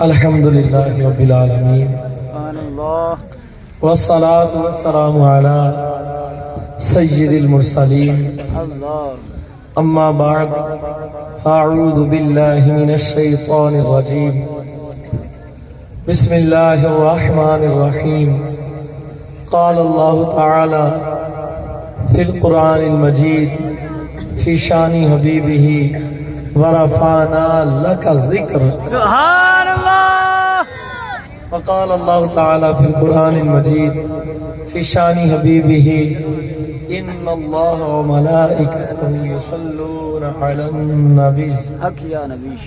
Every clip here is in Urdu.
الحمدللہ رب العالمین والصلاة والسلام علی سید المرسلین اما بعد فاعوذ باللہ من الشیطان الرجیم بسم اللہ الرحمن الرحیم قال اللہ تعالی فی القرآن المجید فی شان حبیبہ ورفعنا لک ذکر سبحان اللہ. وقال اللہ تعالی فی القرآن المجید فی شان حبیبہ ان اللہ وملائکتہ یصلون علی النبی حق یا نبیش.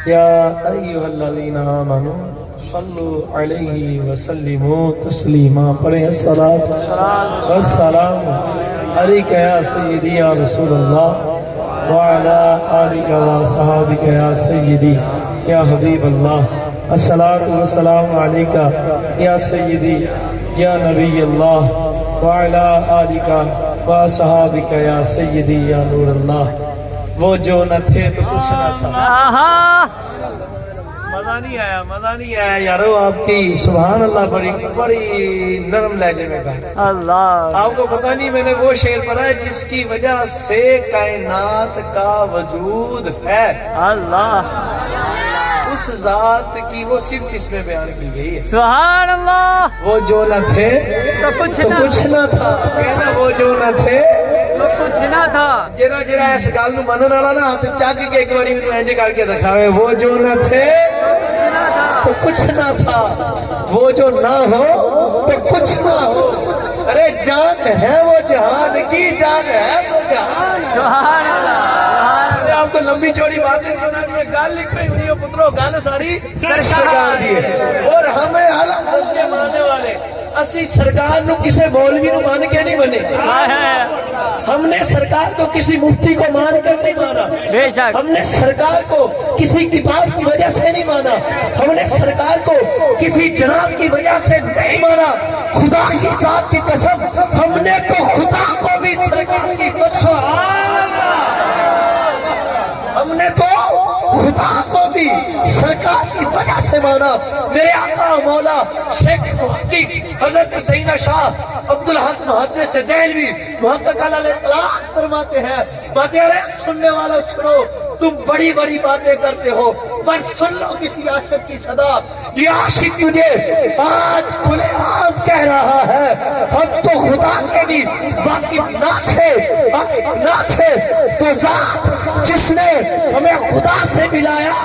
یا ایہا الذین آمنوا صلوا علیہ وسلموا تسلیما. پڑھیں الصلاۃ والسلام علیک یا سیدی یا رسول اللہ وعلى آلك وصحابك يا سيدي يا حبيب الله. الصلاة والسلام عليك يا سيدي يا نبي الله وعلى آلك وصحابك يا سيدي يا نور الله. وہ جو نہ تھے تو کچھ نہ تھا. مزہ نہیں آیا، مزہ نہیں آیا یارو. آپ کی سبحان اللہ بڑی نرم لہجے میں کہا. اللہ آپ کو پتہ نہیں میں نے وہ شعر پڑھا ہے جس کی وجہ سے کائنات کا وجود ہے. اللہ اس ذات کی وہ صرف اس میں بیان کی گئی ہے. سبحان اللہ. وہ جو نہ تھے تو کچھ نہ تھا. کہنا وہ جو نہ تھے تو کچھ نہ تھا. جڑا اس گل نو منن والا نا ہاتھ چک کے ایک باری مینوں انج کر کے دکھاوے. وہ جو نہ تھے تو کچھ نہ تھا. وہ جو نہ ہو تو کچھ نہ ہو. ارے جان ہے وہ جہان کی، جان ہے تو جہان. سبحان اللہ. آپ کو لمبی چوڑی باتیں سنانی ہے. گل لکھ پہ ہونی ہو پترو، گل ساری سرکار دی ہے. اور ہمیں علم کے ماننے والے اسی سرکار نو کسے مولوی نو مان کے نہیں بنے. ہم نے سرکار کو کسی مفتی کو مان کر نہیں مانا. بے شک. ہم نے سرکار کو کسی کتاب کی وجہ سے نہیں مانا. ہم نے سرکار کو کسی جناب کی وجہ سے نہیں مانا. خدا کی ذات کی قسم ہم نے تو خدا کو بھی سرکار کی قسم، ہم نے تو خدا کو بھی سرکار کی وجہ سے مانا. میرے آقا مولا شیخ محقق حضرت سیدنا شاہ عبدالحق محدث دہلوی محقق علیہ اطلاق فرماتے ہیں، باتیں ارے سننے والا سنو، تم بڑی بڑی باتیں کرتے ہو پر سن لو کسی عاشق کی صدا. یہ عاشق مجھے آج کھلے عام کہہ رہا ہے ہم تو خدا کے بھی واقف نہ تھے تو ذات جس نے ہمیں خدا سے ملایا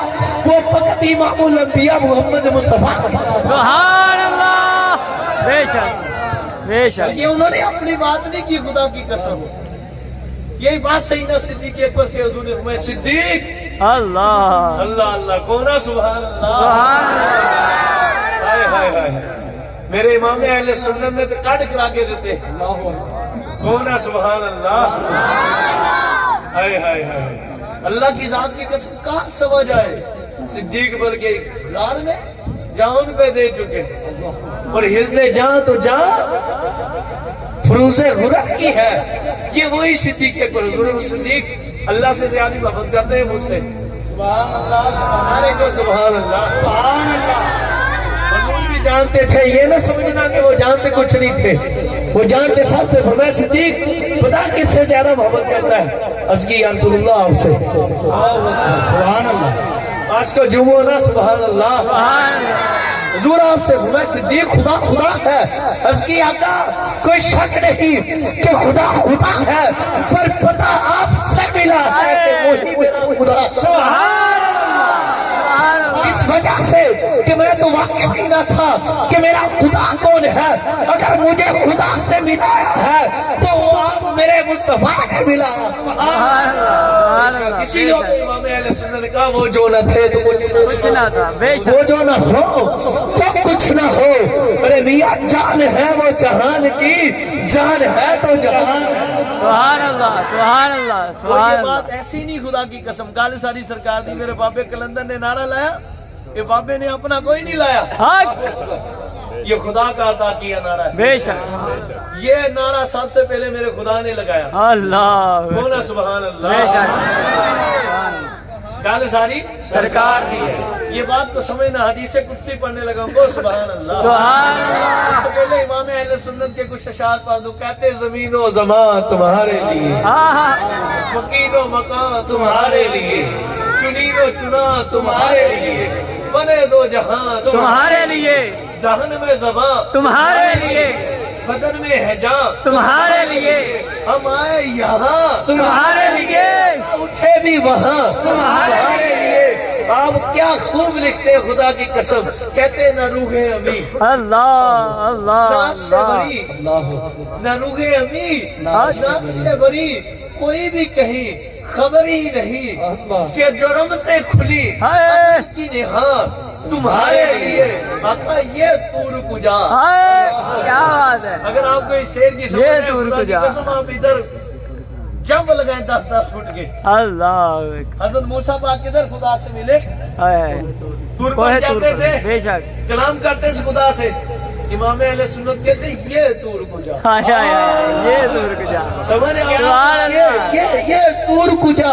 وہ فقط امام الانبیاء محمد مصطفیٰ. سبحان اللہ. بے شک بے شک. یہ انہوں نے اپنی بات نہیں کی، خدا کی قسم. یہی بات سیدنا صدیق اکبر سے حضور نے فرمایا صدیق اللہ اللہ اللہ کونا. سبحان اللہ. سبحان اللہ. ہائے ہائے ہائے. میرے امام اہل سنت نے تو کٹ کرا کے دیتے. کونا. سبحان اللہ. ہائے ہائے ہائے. اللہ کی ذات کی قسم کہاں سمجھ آئے. صدیق بلکہ لار میں جان پہ دے چکے اور حفظ جان تو جان فروز غرق کی ہے. یہ وہی صدیق اکبر حضور صدیق اللہ سے زیادہ محبت کرتے ہیں مجھ سے. سبحان اللہ. سارے کو سبحان اللہ. سبحان اللہ. حضور بھی جانتے تھے، یہ نہ سمجھنا کہ وہ جانتے کچھ نہیں تھے، وہ جانتے سب سے. فرمایا صدیق پتا کس سے زیادہ محبت کرتا ہے؟ عرض کی یا رسول اللہ آپ سے. سبحان اللہ. آج کا جمعہ نا. سبحان اللہ. سبحان اللہ. حضور آپ سے فرمایا صدیق خدا ہے. عرض کی آقا کوئی شک نہیں کہ خدا ہے، پر پتہ آپ سے ملا ہے کہ وہی میرا خدا. سبحان اللہ. اس وجہ سے کہ میں تو واقف ہی نہ تھا کہ میرا خدا کون ہے. اگر مجھے خدا سے ملایا ہے تو وہ آپ میرے مصطفیٰ نے ملایا. اسی لیے امام اہل سنت نے کہا وہ جو نہ تھے تو کچھ نہ تھا. بے شک. وہ جو نہ ہو تو کچھ نہ ہو. ارے میاں جان ہے وہ جہان کی، جان ہے تو جہان. سبحان اللہ. سبحان اللہ. سبحان یہ اللہ. بات ایسی نہیں خدا کی قسم. گل ساری سرکار دی. میرے بابے کلندر نے نعرہ لایا، یہ بابے نے اپنا کوئی نہیں لایا، حق. یہ خدا کا عطا کیا نعرہ ہے. بے شک. یہ نعرہ سب سے پہلے میرے خدا نے لگایا. اللہ. بولا سبحان بے اللہ. شک. گل ساری سرکار دی ہے یہ بات تو سمجھنا حدیث قدسی پڑھنے لگا ہوں گو سبحان اللہ سبحان اللہ اس سے پہلے امام اہل سنت کے کچھ اشعار پڑھ دوں کہتے زمین و زمان تمہارے لیے مکین و مکان تمہارے لیے چنین و چنا تمہارے لیے بنے دو جہاں تمہارے لیے دہن میں زباں تمہارے لیے بدن میں حجاب تمہارے لیے ہم آئے یہاں تمہارے لیے اٹھے بھی وہاں تمہارے لیے آپ کیا خوب لکھتے ہیں خدا کی قسم کہتے نہ روحیں امی اللہ اللہ ناک سے اللہ بری نہ روحیں امی ناک سے بری کوئی بھی کہیں خبر ہی نہیں کہ جرم سے کھلی ہائے کی نہاں تمہارے لیے آقا یہ تور کجا ہائے کیا بات ہے اگر آپ کو اس شعر کی سمجھ یہ ہے تور خدا کی کجا قسم آپ ادھر جب لگائیں 10-10 فٹ کے اللہ حضرت موسیٰ پاک کدھر خدا سے ملے ہائے تور کوہ پر تور جاتے پر، تھے بے شک کلام کرتے تھے خدا سے امام اہل سنت کہتے یہ تور کجا ہائے ہائے ہائے یہ دور کجا سمجھ سبحان اللہ یہ تور کجا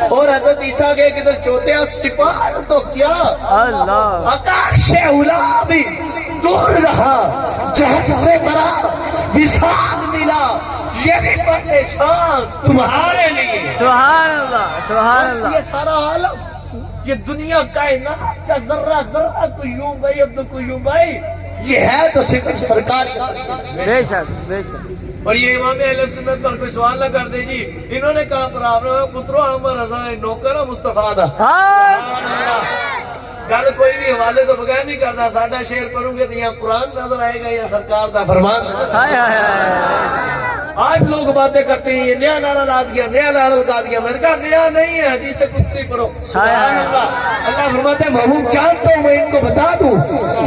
اور حضرت عیسیٰ کے کدھر چوتیا سپاہ تو کیا اللہ آکاش اولا بھی دور رہا جہت سے بڑا وصال ملا یہ بھی پریشان تمہارے لیے سبحان اللہ سبحان بس اللہ یہ سارا عالم یہ دنیا کائنات کا ذرہ ذرہ قیوم بھائی عبد القیوم بھائی یہ ہے تو صرف سرکار بے شک بے شک اور یہ امام اہل سنت پر کوئی سوال نہ کر دے جی انہوں نے کہا پراورو پترو ہم رضا نوکر مصطفیٰ دا ہائے گل کوئی بھی حوالے تو بغیر نہیں کرتا ساڈا شعر پڑھوں گے تو یا قرآن نظر آئے گا یا سرکار دا فرمان ہائے ہائے ہائے آج لوگ باتیں کرتے ہیں یہ نیا نعرہ لا دیا نیا نعرہ لگا دیا میں نے کہا نیا نہیں ہے حدیث قدسی پڑھو سبحان اللہ اللہ فرماتے ہیں محبوب جانتا ہوں میں ان کو بتا دوں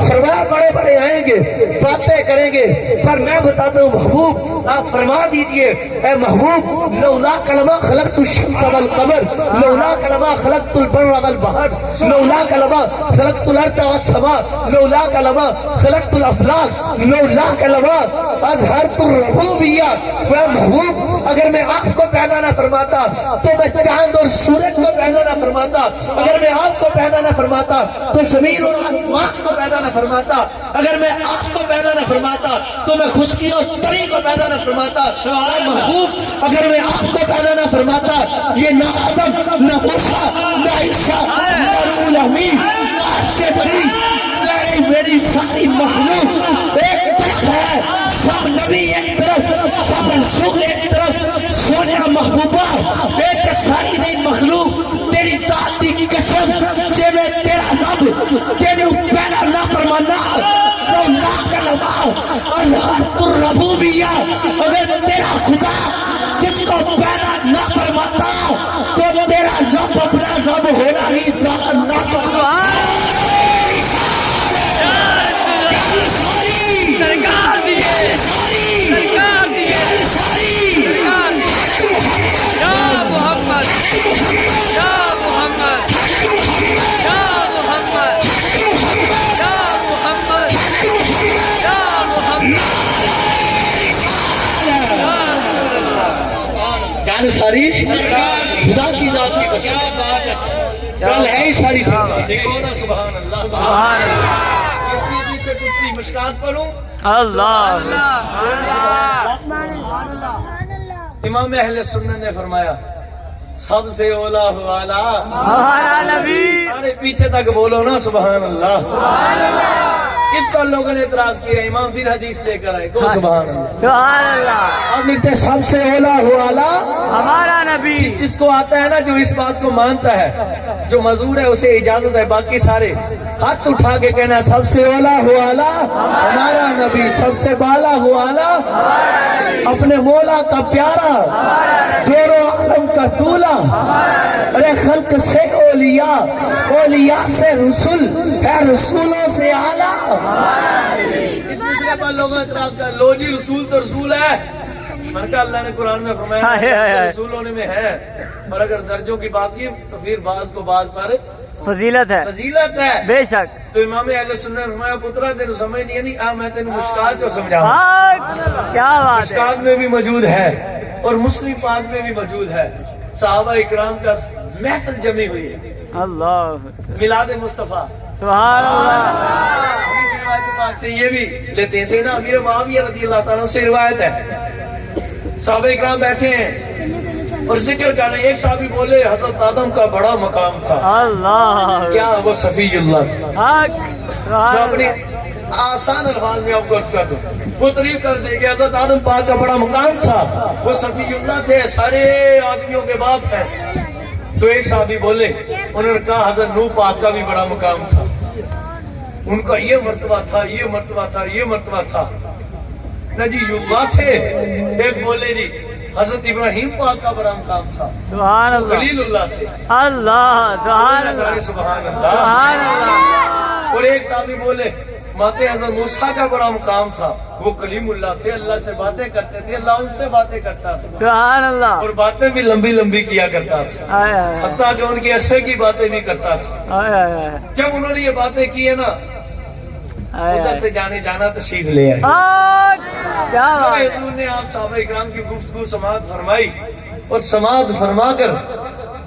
فرمایا بڑے بڑے آئیں گے باتیں کریں گے پر میں بتاتا ہوں محبوب آپ فرما دیجئے اے محبوب لولا کلمہ خلقت الشمس والقمر لولا کلمہ خلقت البر والبحر لولا کلمہ خلقت الارض والسماء لولا کلمہ خلقت الافلاک لولا کلمہ اظہرت الربوبیہ اے محبوب اگر میں آپ کو پیدا نہ فرماتا تو میں چاند اور سورج کو پیدا نہ فرماتا اگر میں آپ کو پیدا نہ فرماتا تو زمین اور آسمان کو پیدا نہ فرماتا اگر میں آپ کو پیدا نہ فرماتا تو میں خشکی اور تری کو پیدا نہ فرماتا اے محبوب اگر میں آپ کو پیدا نہ فرماتا یہ نہ آدم نہ موسیٰ نہ عیسیٰ نہ روح الامین نہ عرش بری میری ساری مخلوق ایک طرف ہے سب نبی ایک طرف سب رسول ایک طرف سونے محبوبہ ایک ساری نہیں مخلوق تیری ذات کی قسم جے میں تیرا رب تیرے پیدا نہ فرمانا تو لا کلمہ اظہرت الربوبیہ اگر تیرا خدا جس کو پیدا نہ فرماتا تو تیرا رب اپنا رب ہونا ہی سان نہ فرماتا سرکار دی سرکار دی یا محمد یا محمد یا محمد یا محمد یا محمد گل ساری خدا کی ذات کی قسم گل ہے ہی ساری دیکھو نا سبحان اللہ سبحان اللہ سے کچھ مشکات پڑھوں اللہ امام اہل سنت نے فرمایا سب سے اولا والا ہمارا نبی سارے پیچھے تک بولو نا سبحان اللہ اس پر لوگوں نے اعتراض کیا امام پھر حدیث لے کر آئے کو سبحان اللہ سبحان اللہ اب لکھتے سب سے اولا والا ہمارا نبی جس کو آتا ہے نا جو اس بات کو مانتا ہے جو معذور ہے اسے اجازت ہے باقی سارے ہاتھ اٹھا کے کہنا سب سے اولا والا ہمارا نبی سب سے بالا والا اپنے مولا کا پیارا دورو عالم کا دولا ارے خلق سے اولیاء اولیاء سے رسول ہے رسولوں سے اعلیٰ اس مسئلے پر لوگوں اعتراض کر لو جی رسول تو رسول ہے مرکہ اللہ نے قرآن میں فرمایا رسول ہونے میں ہے اور اگر درجوں کی بات کی تو پھر بعض کو بعض پر فضیلت ہے فضیلت ہے بے شک تو امام اہل سنت نے فرمایا پترا تینوں سمجھ نہیں آ میں تینوں مشکات جو سمجھاؤں کیا بات ہے مشکات میں بھی موجود ہے اور مسلم پاک میں بھی موجود ہے صحابہ اکرام کا محفل جمی ہوئی ہے اللہ میلاد مصطفیٰ. سبحان اللہ. حدیث روایت پاک سے یہ بھی لیتے ہیں. سیدنا امیر معاویہ رضی اللہ تعالیٰ سے روایت ہے. صحابہ اکرام بیٹھے ہیں اور ذکر کر رہے ہیں. ایک صحابی بولے حضرت آدم کا بڑا مقام تھا. اللہ کیا وہ صفی اللہ تھا؟ حق. سبحان میں اپنے اللہ. آسان الفاظ میں آپ کو عرض کر دوں. وہ تعریف کر دے کہ حضرت آدم پاک کا بڑا مقام تھا. وہ صفی اللہ تھے, سارے آدمیوں کے باپ ہیں. تو ایک صحابی بولے, انہوں نے کہا حضرت نوح پاک کا بھی بڑا مقام تھا. ان کا یہ مرتبہ تھا, یہ مرتبہ تھا, یہ مرتبہ تھا. نہ جی اللہ تھے. ایک بولے جی حضرت ابراہیم پاک کا بڑا مقام تھا. سبحان اللہ. خلیل اللہ تھے. اللہ. سبحان سارے اللہ. سبحان اللہ. سبحان اللہ. اور ایک صحابی بولے ماتے حضرت موسیٰ کا بڑا مقام تھا. وہ کلیم اللہ تھے, اللہ سے باتیں کرتے تھے, اللہ ان سے باتیں کرتا تھا سبحان اللہ. اور باتیں بھی لمبی لمبی کیا کرتا تھا, آئے آئے حتیٰ کہ ان کے عصے کی باتیں بھی کرتا تھا. آئے آئے جب انہوں نے یہ باتیں کی ہے نا, آئے ادھر سے جانے جانا تشریف لے آئے. کیا بات ہے. حضور نے آپ صحابہ اکرام کی گفتگو سماعت فرمائی اور سماعت فرما کر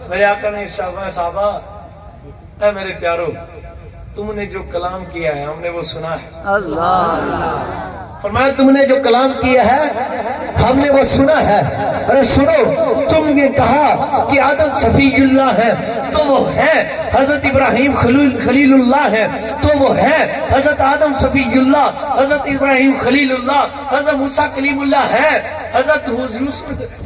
میرے آقا نے ارشاد فرمایا, صحابہ اے میرے پیارو, تم نے جو کلام کیا ہے ہم نے وہ سنا ہے. اللہ. فرمایا تم نے جو کلام کیا ہے ہم نے وہ سنا ہے. ارے سنو, تم نے کہا کہ آدم صفی اللہ ہے تو وہ ہے. حضرت ابراہیم خلیل اللہ ہے تو وہ ہے. حضرت آدم صفی اللہ, حضرت ابراہیم خلیل اللہ, حضرت موسیٰ کلیم اللہ ہے. حضرت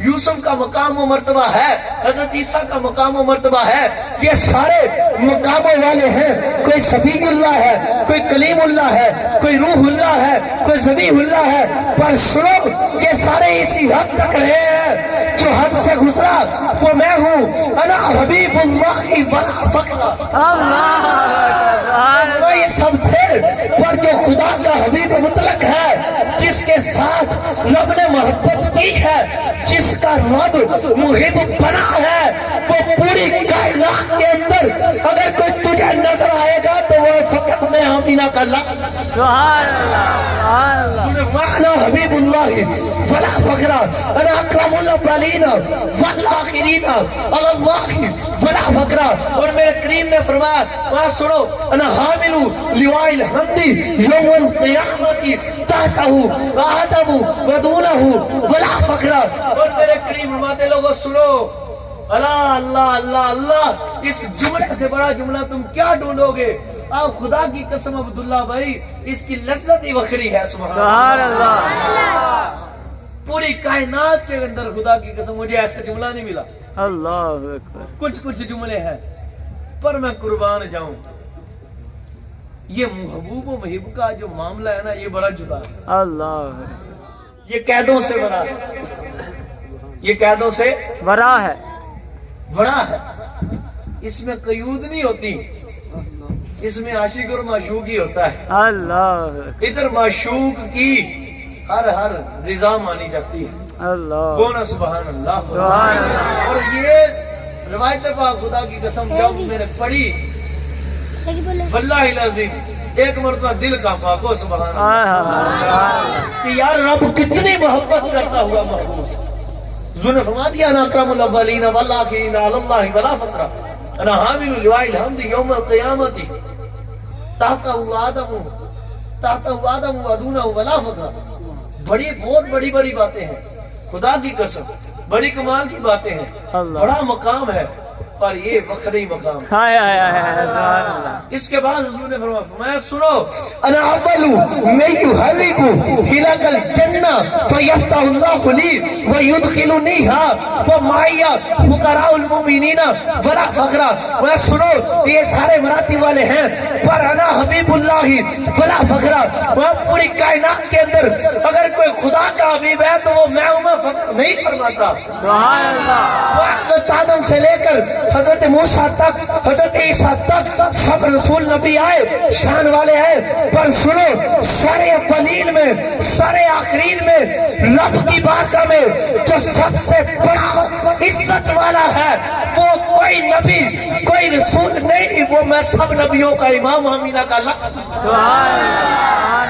یوسف کا مقام و مرتبہ ہے, حضرت عیسیٰ کا مقام و مرتبہ ہے. یہ سارے مقاموں والے ہیں. کوئی صفی اللہ ہے, کوئی کلیم اللہ ہے, کوئی روح اللہ ہے, کوئی ذبیح اللہ ہے. پر سنو, یہ سارے اسی حد تک رہے ہیں. جو حد سے گزرا وہ میں ہوں. انا حبیب اللہ ولا فخر. اللہ. یہ سب تھے, پر جو خدا کا حبیب مطلق ہے, جس کے ساتھ رب نے محبت کی ہے, جس کا رب محب بنا ہے, وہ پوری کائنات کے اندر اگر کوئی تجھے نظر آئے گا تو وہ فقط میں آمینہ کا لقب. سبحان اللہ. سبحان اللہ. انا حبیب اللہ ولا فخر. انا اکرم الاولین والآخرین علی اللہ ولا فخر. اور میرے کریم نے فرمایا, وہاں سنو, انا حامل لواء الحمد یوم القیامت تحتہ آدم ودونہ ولا فخر. اور میرے کریم فرماتے لوگوں سنو, اللہ اللہ اللہ اللہ, اس جملے سے بڑا جملہ تم کیا ڈھونڈو گے. آپ خدا کی قسم عبداللہ بھائی, اس کی لذت ہی وکھری ہے. سبحان اللہ. پوری کائنات کے اندر خدا کی قسم مجھے ایسا جملہ نہیں ملا. اللہ اکبر. کچھ جملے ہیں, پر میں قربان جاؤں, یہ محبوب و محب کا جو معاملہ ہے نا, یہ بڑا جدا ہے. اللہ. یہ قیدوں سے بڑا ہے, یہ قیدوں سے برا ہے. بڑا ہے. اس میں قیود نہیں ہوتی, اس میں عاشق اور معشوق ہی ہوتا ہے. اللہ. ادھر معشوق کی ہر رضا مانی جاتی ہے. اللہ. بونا سبحان اللہ. سبحان اللہ. اور یہ روایت پاک خدا کی قسم جب میں نے پڑھی, واللہ العظیم ایک مرتبہ دل کا پاکو سبحان اللہ, کہ یار رب کتنی محبت کرتا ہوا محبوب سے. حضور نے فرما دیا, انا اکرم الاولین والآخرین علی اللہ ولا فخر. انا حامل لواء الحمد یوم القیامت تحتہ آدم ودونہ ولا فخر. بہت بڑی باتیں ہیں, خدا کی قسم بڑی کمال کی باتیں ہیں, بڑا مقام ہے, پر یہ وکھری مقام ہے. اس کے بعد حضور نے فرمایا سنو, انا اول من یحرک حلق الجنہ فیفتح اللہ لی ویدخلنیها ومعی فقراء المؤمنین ولا فخر. وہ سنو, یہ سارے مراتب والے ہیں, پر انا حبیب اللہ ولا فخر. وہ پوری کائنات کے اندر اگر کوئی خدا کا حبیب ہے تو وہ میں ہوں, میں فخر نہیں فرماتا. سبحان اللہ. وہ حضرت آدم سے لے کر حضرت موسیٰ تک, حضرت عیسیٰ تک سب رسول نبی آئے, شان والے ہیں. پر سنو, سارے اولین میں سارے آخرین میں رب کی بارگاہ میں جو سب سے بڑا عزت والا ہے وہ کوئی نبی کوئی رسول نہیں, وہ میں سب نبیوں کا امام آمینہ کا لقب. سبحان اللہ.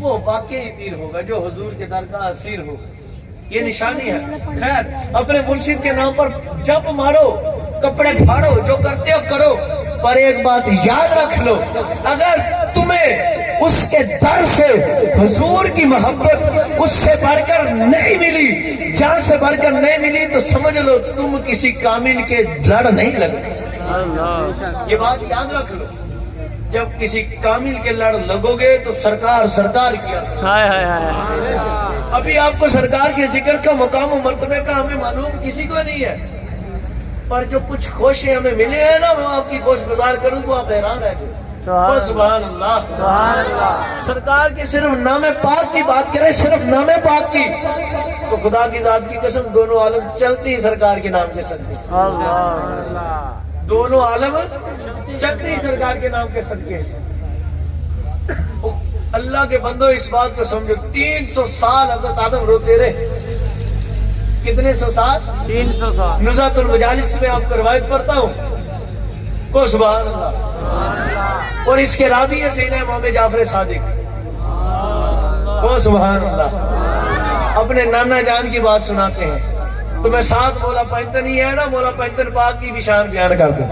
وہ واقعی پیر ہوگا جو حضور کے در کا اسیر ہو. یہ نشانی ہے. خیر اپنے مرشد کے نام پر جب مارو, کپڑے پھاڑو, جو کرتے ہو کرو, پر ایک بات یاد رکھ لو, اگر تمہیں اس کے در سے حضور کی محبت اس سے بڑھ کر نہیں ملی, جان سے بڑھ کر نہیں ملی, تو سمجھ لو تم کسی کامل کے لڑ نہیں لگے. یہ بات یاد رکھ لو, جب کسی کامل کے لڑ لگو گے تو سرکار کیا. ہائے ہائے ہائے. ابھی آپ کو سرکار کے ذکر کا مقام و مرتبے کا ہمیں معلوم کسی کو نہیں ہے, پر جو کچھ خوشیں ہمیں ملے ہیں نا, وہ آپ کی گوش گزار کروں تو آپ حیران رہ گئے. سبحان اللہ, سبحان اللہ. سرکار کے صرف نام پاک کی بات کریں, صرف نام پاک کی, تو خدا کی ذات کی قسم دونوں عالم چلتی ہیں سرکار کے نام کے صدقے. اللہ. دونوں عالم چلتی ہیں سرکار کے نام کے صدقے. اللہ کے بندو اس بات کو سمجھو, 300 سال حضرت آدم روتے رہے. کتنے سو سال؟ 300 سال. نزہۃ المجالس میں آپ کو روایت پڑھتا ہوں کو سبحان اللہ. اور اس کے راوی ہے سیدنا امام جعفر صادق کو سبحان اللہ. اپنے نانا جان کی بات سناتے ہیں, تو میں ساتھ مولا پنجتن ہی ہے نا, مولا پنجتن پاک کی بھی شان بیان کر دوں.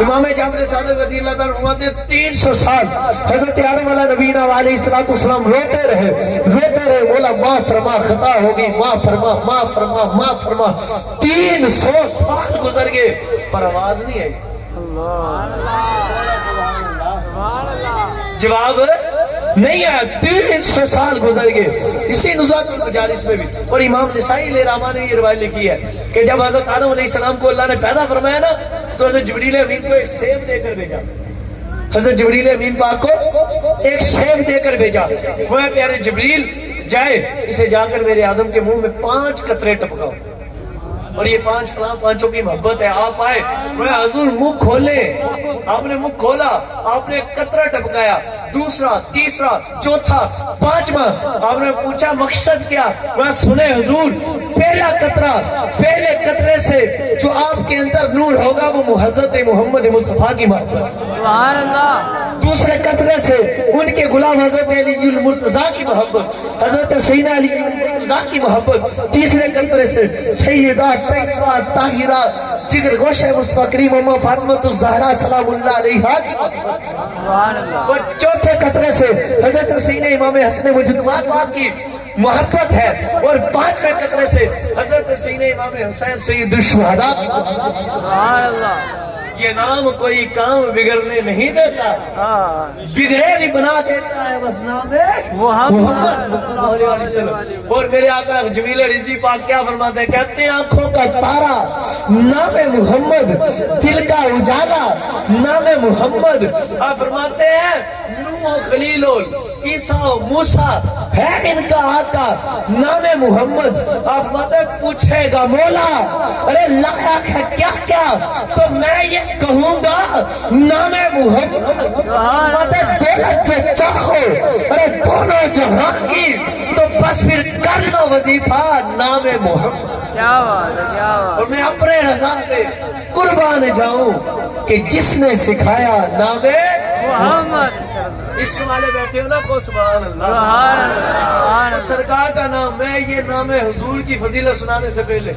امام جعفر صادق رضی اللہ تعالیٰ فرماتے ہیں 300 سال حضرت آدم علیہ نبینا علیہ السلام روتے رہے, مولا معاف فرما, خطا ہوگی, معاف فرما, معاف فرما, معاف فرما. 300 سال گزر گئے پر آواز نہیں آئی. جواب نہیں آیا. 300 سال گزر گئے. اسی نزہۃ المجالس میں بھی, اور امام نسائی علیہ رحمہ نے یہ روایت لکھی ہے کہ جب حضرت آدم علیہ السلام کو اللہ نے پیدا فرمایا نا, تو حضرت جبریل امین کو ایک سیب دے کر بھیجا. حضرت جبریل امین پاک کو ایک سیب دے کر بھیجا. وہ پیارے جبریل جائے, اسے جا کر میرے آدم کے منہ میں 5 قطرے ٹپکاؤ, اور یہ 5 فلاں 5 کی محبت ہے. آپ آئے, حضور منہ کھولے. آپ نے منہ کھولا, آپ نے قطرہ ٹپکایا, دوسرا, تیسرا, چوتھا, 5واں. آپ نے پوچھا مقصد کیا؟ وہ سنے حضور, پہلا قطرہ, پہلے قطرے سے جو آپ کے اندر نور ہوگا وہ حضرت محمد مصطفیٰ کی محبت. سبحان اللہ. دوسرے قطرے سے ان کے غلام حضرت علی المرتضیٰ کی محبت, حضرت سیدنا علی المرتضیٰ کی محبت. تیسرے قطرے سے سیدہ طیبہ طاہرہ جگر گوشہ مصطفیٰ کریم اماں فاطمہ الزہرا سلام اللہ علیہا کی محبت. سبحان اللہ. اور چوتھے قطرے سے حضرت سیدنا امام حسن مجدد کی محبت ہے, اور 5ویں قطرے سے حضرت سیدنا امام حسین سید الشہداء کی محبت. سبحان اللہ. یہ نام کوئی کام بگڑنے نہیں دیتا, بگڑے بھی بنا دیتا ہے, بس نام ہے محمد صلی اللہ علیہ وسلم. اور میرے آقا جمیل رضوی پاک کیا فرماتے ہیں؟ کہتے ہیں آنکھوں کا تارا نام محمد, دل کا اجالا نام محمد. آپ فرماتے ہیں نوح و خلیل عیسیٰ و موسیٰ ہے ان کا آقا نام محمد. آپ فرماتے ہیں پوچھے گا مولا ارے لائق ہے کیا کیا, تو میں یہ کہوں گا نام محمد. دولت جو چاہو ارے دونوں جہاں کی, تو بس پھر کر لو وظیفہ نام محمد. کیا بات ہے, کیا بات. اور میں اپنے رضا پہ قربان جاؤں کہ جس نے سکھایا نام محمد. عشق والے بیٹھے ہو نا کو سبحان اللہ. سبحان اللہ. سرکار کا نام, میں یہ نام حضور کی فضیلت سنانے سے پہلے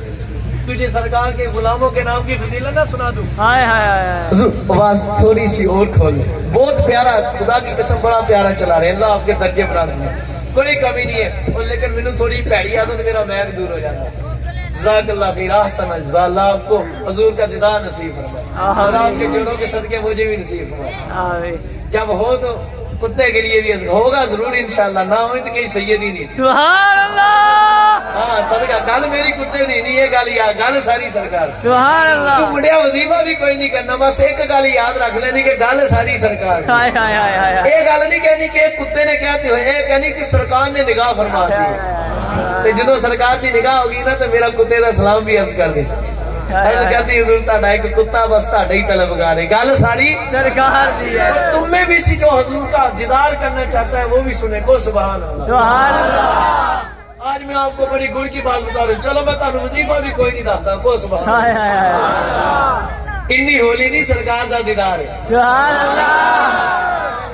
تجھے سرکار کے غلاموں کے نام کی فضیلت نہ سنا دوں. ہائے ہائے ہائے. حضور آواز تھوڑی سی اور کھول, بہت پیارا, خدا کی قسم بڑا پیارا چلا رہے ہیں. اللہ آپ کے درجے بنا دیں, کوئی کمی نہیں ہے. اور لیکن میں تھوڑی پیڑی عادت, میرا میک دور ہو جاتا ہے. جزاک اللہ خیر, احسن الجزا. اللہ آپ کو حضور کا دیدار نصیب فرمائے, اور آپ کے جوڑوں کے صدقے مجھے بھی نصیب فرمائے. جب ہو تو کتے کے لیے بھی ہوگا ضرور انشاءاللہ, نہ ہوئی تو کہیں سیدی نہیں. سبحان اللہ. ہاں صدقہ, گل میری کتے نہیں, یہ گل یاد, گل ساری سرکار. سبحان اللہ. تو منڈیا وظیفہ بھی کوئی نہیں کرنا, بس ایک گل یاد رکھ لینی کہ گل ساری سرکار. ہائے ہائے ہائے ہائے. یہ گل نہیں کہنی کہ ایک کتے نے کہتے ہوئے, یہ کہنی کہ سرکار نے نگاہ فرما دی. جدو سرکار کی نگاہ ہوگی نا تو میرا کتے کا سلام بھی عرض کر دے. کہتی حضور تہاڈا ایک کتا بس تہاڈا ہی طلبگار ہے. گل ساری سرکار دی ہے. تم میں بھی سی جو حضور کا دیدار کرنا چاہتا ہے وہ بھی سنے کو سبحان اللہ. سبحان اللہ. آج میں آپ کو بڑی گڑ کی بات بتا رہا ہوں. چلو میں تمہیں وظیفہ بھی کوئی نہیں دستا کو سبحان اللہ. ہائے ہائے ہائے. انی ہولی نہیں, سرکار کا دیدار ہے. سبحان اللہ.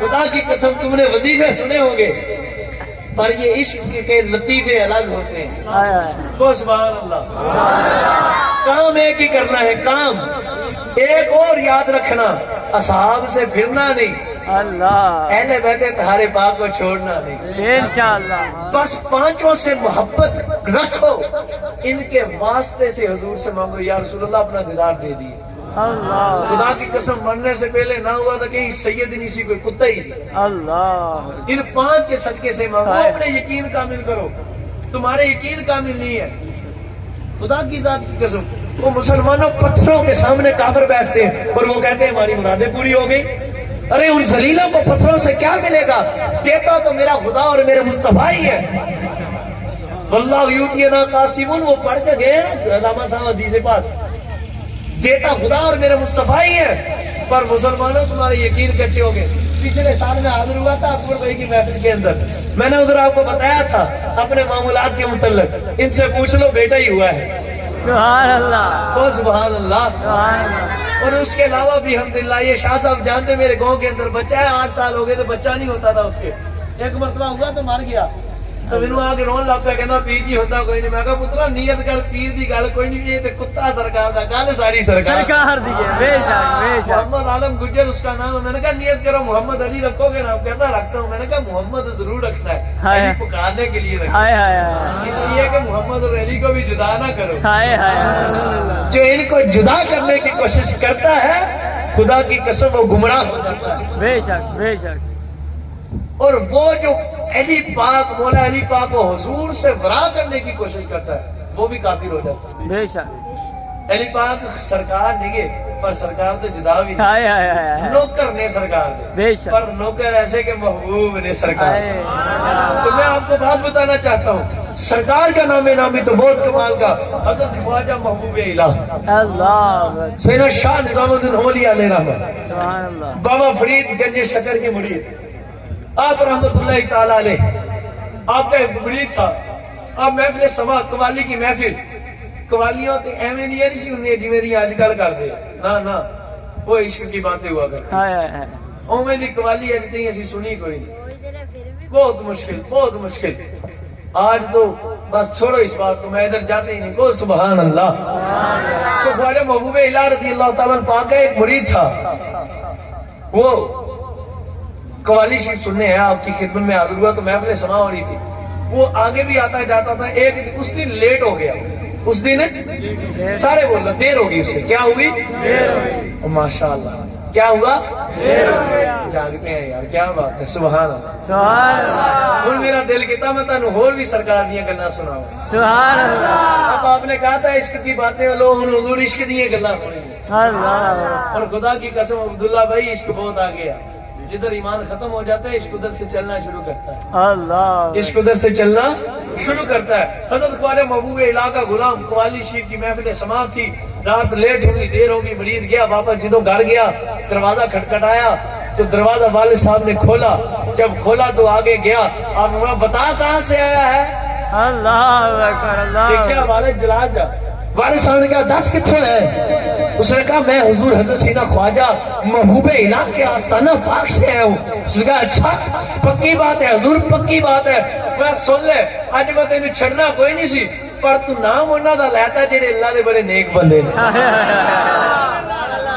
خدا کی قسم تم نے وظیفے سنے ہوں گے, پر یہ عشق کے لطیفے الگ ہوتے ہیں. ہائے ہائے وہ سبحان اللہ. کام ایک ہی کرنا ہے, کام ایک اور یاد رکھنا, اصحاب سے پھرنا نہیں, اللہ اہل بیت طہارے پاک کو چھوڑنا نہیں. انشاءاللہ بس پانچوں سے محبت رکھو, ان کے واسطے سے حضور سے مانگو یا رسول اللہ اپنا دیدار دے دیے. اللہ خدا کی قسم مرنے سے پہلے نہ ہوا تھا کہ سید نہیں سی, کوئی کتا ہی سی. اللہ ان پانچ کے صدقے سے مانگو, اپنے یقین کامل کرو. تمہارے یقین کامل نہیں ہے, خدا کی ذات کی قسم. وہ مسلمانوں پتھروں کے سامنے کافر بیٹھتے ہیں اور وہ کہتے ہیں ہماری مرادیں پوری ہو گئی. ارے ان ذلیلوں کو پتھروں سے کیا ملے گا, دیتا تو میرا خدا اور میرے مصطفیٰ ہی ہے. واللہ یؤتینا قاسمون, وہ پڑھ کے گئے نا علامہ صاحب حدیث پاک, دیتا خدا اور میرے مصطفیٰ ہی ہے. پر مسلمانوں تمہارے یقین کچے ہو گئے. پچھلے سال میں حاضر ہوا تھا اکبر بھائی کی محفل کے اندر, میں نے ادھر آپ کو بتایا تھا اپنے معاملات کے متعلق, ان سے پوچھ لو بیٹا ہی ہوا ہے. سبحان اللہ او سبحان اللہ. سبحان اللہ اور اس کے علاوہ بھی الحمدللہ یہ شاہ صاحب جانتے میرے گاؤں کے اندر بچہ ہے, 8 سال ہو گئے تو بچہ نہیں ہوتا تھا اس کے. ایک مرتبہ ہوا تو مر گیا, تو مینوں آ کے رون لگ پیا, کہنا پیر جی ہوتا کوئی نہیں. میں کہا پترا نیت کر, پیر دی گل کوئی نہیں, یہ تے کتا سرکار دا گل ساری سرکار. سرکار دیجئے بے شک بے شک. محمد عالم گجر اس کا نام ہے. میں نے کہا نیت کرو محمد علی رکھو گے نا, کہتا رکھتا ہوں. میں نے کہا محمد ضرور رکھنا ہے, ہائے. علی پکارنے کے لیے رکھنا ہائے ہائے ہائے اس لیے کہ محمد اور علی کو بھی جدا نہ کرو. ہائے ہائے جو ان کو جدا کرنے کی کوشش کرتا ہے خدا کی قسم وہ گمراہ ہو جاتا ہے. بے شک بے شک. اور وہ جو علی پاک, مولا علی پاک کو حضور سے ورا کرنے کی کوشش کرتا ہے وہ بھی کافر ہو جاتا ہے. بے شک. علی پاک سرکار نہیں ہے, پر سرکار تو جدا بھی نہیں. ہائے ہائے ہائے نوکر نے سرکار سے, بے شک. پر نوکر ایسے کہ محبوب نے سرکار. ہائے. تو میں آپ کو بات بتانا چاہتا ہوں, سرکار کا نام نامی تو بہت کمال کا, حضرت خواجہ محبوب الہ اللہ سیدنا شاہ نظام الدین حملی علیہ رحمہ, سبحان اللہ. بابا فرید گنج شکر کے مرید, آپ رحمت اللہ تعالی علیہ, آپ کا ایک مرید تھا. آپ محفل سما قوالی کی محفل, قوالیاں تے ایویں دی نہیں سی ہوندی جویں دی اج کل کردے, نا نا وہ عشق کی باتیں ہوا کر. ہائے ہائے ہائے اوویں دی قوالی اج تائیں اسی سنی کوئی نہیں. بہت مشکل, بہت مشکل. آج تو بس چھوڑو اس بات کو, میں ادھر جاتے ہی نہیں. کو سبحان اللہ. تو خواجہ محبوب الہ رضی اللہ تعالیٰ عنہ پاک کا ایک مرید تھا, وہ قوالی شریف سننے ہیں, آپ کی خدمت میں حاضر ہوا تو محفل سما ہو رہی تھی. وہ آگے بھی آتا جاتا تھا. ایک اس دن لیٹ ہو گیا, اس دن سارے بول رہے دیر ہوگی, اسے کیا ہوگی, ماشاءاللہ کیا ہوا, جاگتے ہیں یار, کیا بات ہے, سبحان اللہ سبحان اللہ ہن میرا دل کہتا میں تانوں ہور بھی سرکار دیاں گلاں سناؤں. سبحان اللہ. اب آپ نے کہا تھا عشق کی باتیں, لو ہن حضور عشق دیاں گلاں سنیں. اللہ اور خدا کی قسم عبداللہ بھائی عشق بہت آ گیا. جدھر ایمان ختم ہو جاتا ہے عشق ادھر سے چلنا شروع کرتا ہے, اللہ عشق ادھر سے چلنا شروع کرتا ہے. حضرت خواجہ محبوب الہ کا غلام, قوالی شریف کی محفل سماعت تھی, رات لیٹ ہوگی, دیر ہوگی, مرید گیا واپس. جدوں گھر گیا دروازہ کھٹکھٹایا تو دروازہ والد صاحب نے کھولا. جب کھولا تو آگے گیا, آپ نے بتا کہاں سے آیا ہے. اللہ اکبر. اللہ دیکھیا والد جلا جا, والد صاحب نے کہا 10 کتھوں ہے. اس نے کہا میں حضور حضرت سیدنا خواجہ محبوب الہ کے آستانہ پاک سے آیا ہوں. اس نے کہا اچھا, پکی بات ہے حضور, پکی بات ہے. میں سن لے, اج میں تینوں چھڑنا کوئی نہیں سی, پر تو نام انہاں دا لیتا جڑے اللہ دے بڑے نیک بندے نے.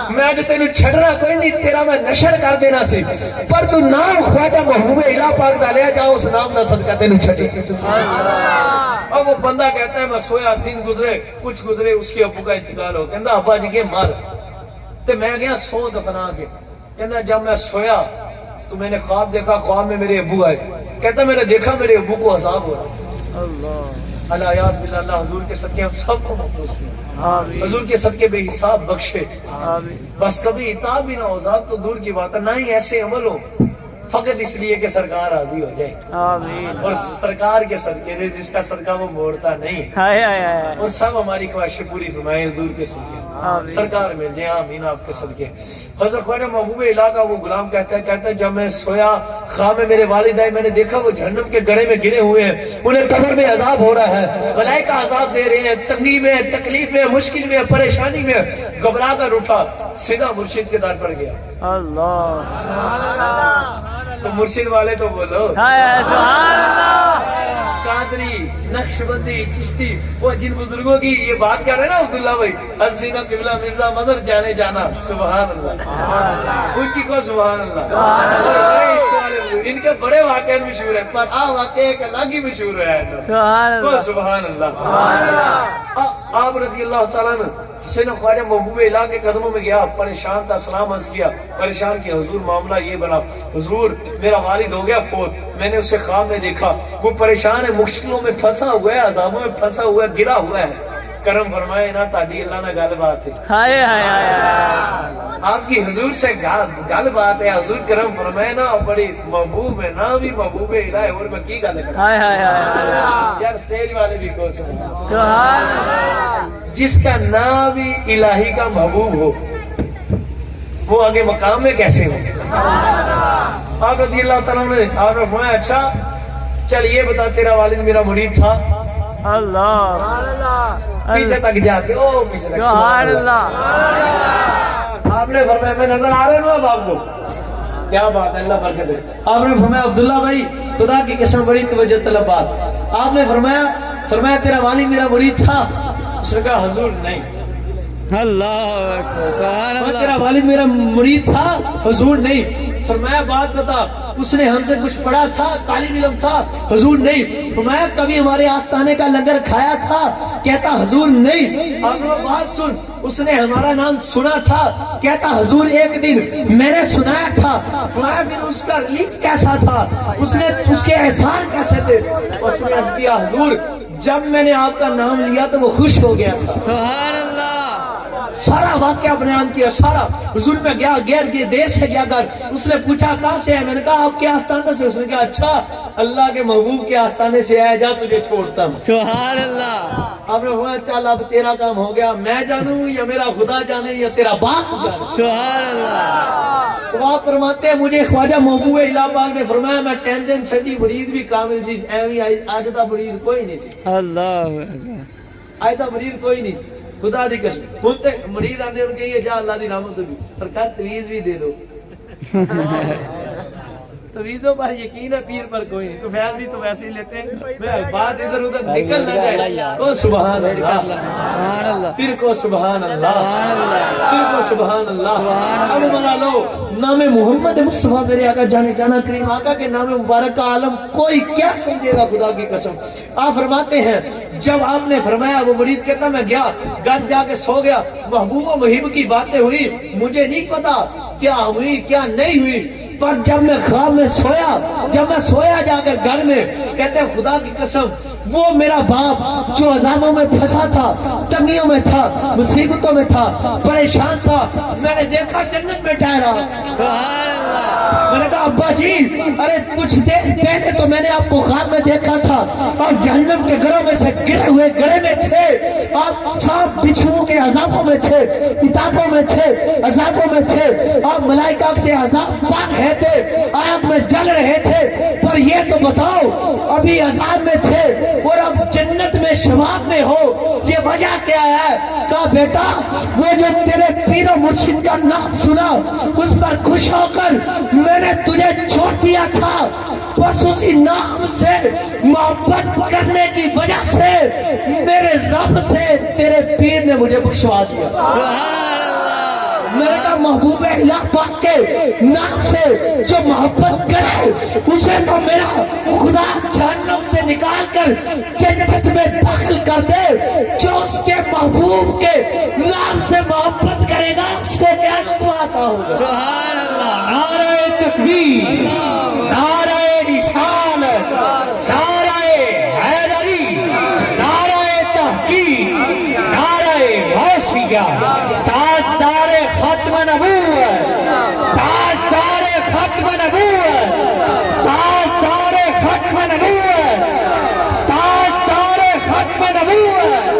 میں اج تینوں چھڑنا کوئی نہیں, تیرا میں نشر کر دینا سی, پر تو نام خواجہ محبوب الہ پاک دا لیا جا, اس نام دا صدقہ تینوں چھٹی. اب وہ بندہ کہتا ہے میں سویا, دن گزرے, کچھ گزرے, اس کے ابو کا انتقال ہو. کہندا ابا جی کے مر, تے میں گیا 100 دفنا کے. کہندا جب میں سویا تو میں نے خواب دیکھا, خواب میں میرے ابو آئے. کہتا میں نے دیکھا میرے ابو کو عذاب ہو رہا. اللہ اللہ یاس باللہ, اللہ حضور کے صدقے ہم سب کو محفوظ کرے, آمین حضور کے صدقے بے حساب بخشے. آمین. بس کبھی عتاب بھی نہ ہو, عذاب تو دور کی بات ہے, نہ ہی ایسے عمل ہو فقط اس لیے کہ سرکار راضی ہو جائے. آمین. اور سرکار کے صدقے دے, جس کا صدقہ وہ موڑتا نہیں, ہائے ہائے ہائے اور سب ہماری خواہشیں پوری فرمائے حضور کے صدقے. آمین۔ سرکار میں جی آمین آپ کے صدقے۔ حضرت خواجہ محبوب الہ کا وہ غلام کہتا ہے جب میں سویا خواب میں میرے والد آئے، میں نے دیکھا وہ جہنم کے گڑھے میں گرے ہوئے ہیں، انہیں قبر میں عذاب ہو رہا ہے، ملائکہ عذاب دے رہے ہیں، تنگی میں، تکلیف میں، مشکل میں، پریشانی میں، گھبرا کر اٹھا، سیدھا مرشد کے در پر گیا۔ اللہ تو مرشد والے تو بولو، سبحان اللہ قادری، نقشبندی، چشتی، وہ جن بزرگوں کی یہ بات کر رہے ہیں نا عبداللہ بھائی، حسینہ قبلہ مرزا مظہر جانے جانا، سبحان اللہ، ان کی کو سبحان اللہ، اور بڑے عشق والے بزرگ، ان کے بڑے واقعات مشہور ہیں، پر واقعہ ایک الگ ہی مشہور ہے، سبحان کو اللہ سبحان اللہ۔ آپ رضی اللہ تعالیٰ نے حسین خواجہ محبوب الہ کے قدموں میں گیا، پریشان تھا، سلام عرض کیا، پریشان کیا، حضور معاملہ یہ بنا، حضور میرا والد ہو گیا فوت، میں نے اسے خواب میں دیکھا، وہ پریشان ہے، مشکلوں میں پھنسا ہوا ہے، عذابوں میں پھنسا ہوا ہے، گرا ہوا ہے، کرم فرمائے نا تاڑی اللہ نہ گل بات ہے، ہائے ہائے ہائے آپ کی حضور سے گل بات ہے، حضور کرم فرمائے نا، بڑی محبوب ہے نا، بھی محبوب الہ ہے، اور میں کی گل کر ہائے ہائے ہائے یار سیل والے بھی کو سبحان سبحان اللہ جس کا نام ہی الہی کا محبوب ہو وہ آگے مقام میں کیسے ہو؟ آپ رضی اللہ تعالیٰ نے آپ نے فرمایا اچھا چل یہ بتا تیرا والد میرا مرید تھا، اللہ پیچھے تک جا کے او پیچھے تک سبحان اللہ آپ نے فرمایا میں نظر آ رہے ہوں اب آپ کو، کیا بات ہے اللہ برکت دے۔ آپ نے فرمایا عبداللہ بھائی خدا کی قسم بڑی توجہ طلب بات، آپ نے فرمایا تیرا والد میرا مرید تھا، اس نے کہا حضور نہیں، اللہ اکبر سبحان تیرا اللہ والد میرا مرید تھا، حضور نہیں، فرمایا بات بتا اس نے ہم سے کچھ پڑھا تھا، طالب علم تھا، حضور نہیں، فرمایا کبھی ہمارے آستانے کا لنگر کھایا تھا، کہتا حضور نہیں، آپ نے بات سن، اس نے ہمارا نام سنا تھا، کہتا حضور ایک دن میں نے سنایا تھا، فرمایا پھر اس کا ریلیف کیسا تھا، اس کے احسان کیسے تھے، اس نے عرض کیا حضور جب میں نے آپ کا نام لیا تو وہ خوش ہو گیا تھا، سبحان اللہ سارا واقعہ بیان کیا، سارا حضور میں گیا، گیا دیر سے گیا گھر، اس نے پوچھا کہاں سے ہے، میں نے کہا آپ کے آستانے سے، اس نے کہا اچھا اللہ کے محبوب کے آستانے سے آیا، جا تجھے چھوڑتا ہوں، سبحان اللہ آپ نے فرمایا چل اب تیرا کام ہو گیا، میں جانوں یا میرا خدا جانے یا تیرا باپ جانے، سبحان اللہ تو آپ فرماتے ہیں مجھے خواجہ محبوب الہ پاک نے فرمایا میں ٹینشن چھٹی مرید بھی کامل سی، ایویں آج دا مرید کوئی نہیں سی، اللہ اکبر آج دا مرید کوئی نہیں، خدا دی قسم ہن تے مرید آندے ان کے یہ جا اللہ دی رحمت ہوگی، سرکار تویز بھی دے دو، تویزوں پر یقین ہے پیر پر کوئی نہیں، تو فیض بھی تو ویسے ہی لیتے ہیں، بات ادھر ادھر نکل نہ جائے، کو سبحان اللہ سبحان اللہ پھر کو سبحان اللہ پھر کو سبحان اللہ، اب منا لو نام محمد مصطفیٰ میرے آقا جانے جانا کریم آقا کے نام مبارک کا عالم کوئی کیا سمجھے گا، خدا کی قسم آپ فرماتے ہیں جب آپ نے فرمایا وہ مرید کہتا میں گیا گھر جا کے سو گیا، محبوب و محب کی باتیں ہوئی، مجھے نہیں پتا کیا ہوئی کیا نہیں ہوئی، پر جب میں خواب میں سویا، جب میں سویا جا کر گھر میں، کہتے ہیں خدا کی قسم وہ میرا باپ جو عذابوں میں پھنسا تھا، تنگیوں میں تھا، مصیبتوں میں تھا، پریشان تھا، میں نے دیکھا جنت میں ٹھہرا، سبحان اللہ میں نے کہا ابا جی ارے کچھ دیر پہلے تو میں نے آپ کو خواب میں دیکھا تھا، آپ جہنم کے گڑھوں میں سے گرے ہوئے گڑھے میں تھے، آپ سانپ بچھوؤں کے عذابوں میں تھے، کتابوں میں تھے، عذابوں میں تھے، آپ ملائکہ سے عذاب پا رہے تھے، آگ میں جل رہے تھے، پر یہ تو بتاؤ ابھی عذاب میں تھے اور اب جنت میں شباب میں ہو، یہ وجہ کیا ہے؟ کہا بیٹا وہ جو تیرے پیر و مرشد کا نام سنا اس پر خوش ہو کر میں نے تجھے چھوڑ دیا تھا، بس اسی نام سے محبت کرنے کی وجہ سے میرے رب سے تیرے پیر نے مجھے بخشوا دیا، میرے کا محبوب الہ پاک کے نام سے جو محبت کرے اسے تو میرا خدا جہنم سے نکال کر جنت میں داخل کر دے، جو اس کے محبوب کے نام سے محبت کرے گا اس کو کیا رتبہ عطا ہوگا، سبحان اللہ نعرہ تکبیر، نعرہ رسالت، نعرہ حیدری، نعرہ تحقیق، نعرہ غوثیہ، تاجدار ختم نبوت، تاجدار ختم نبوت، تاجدار ختم نبوت، تاجدار ختم نبوت،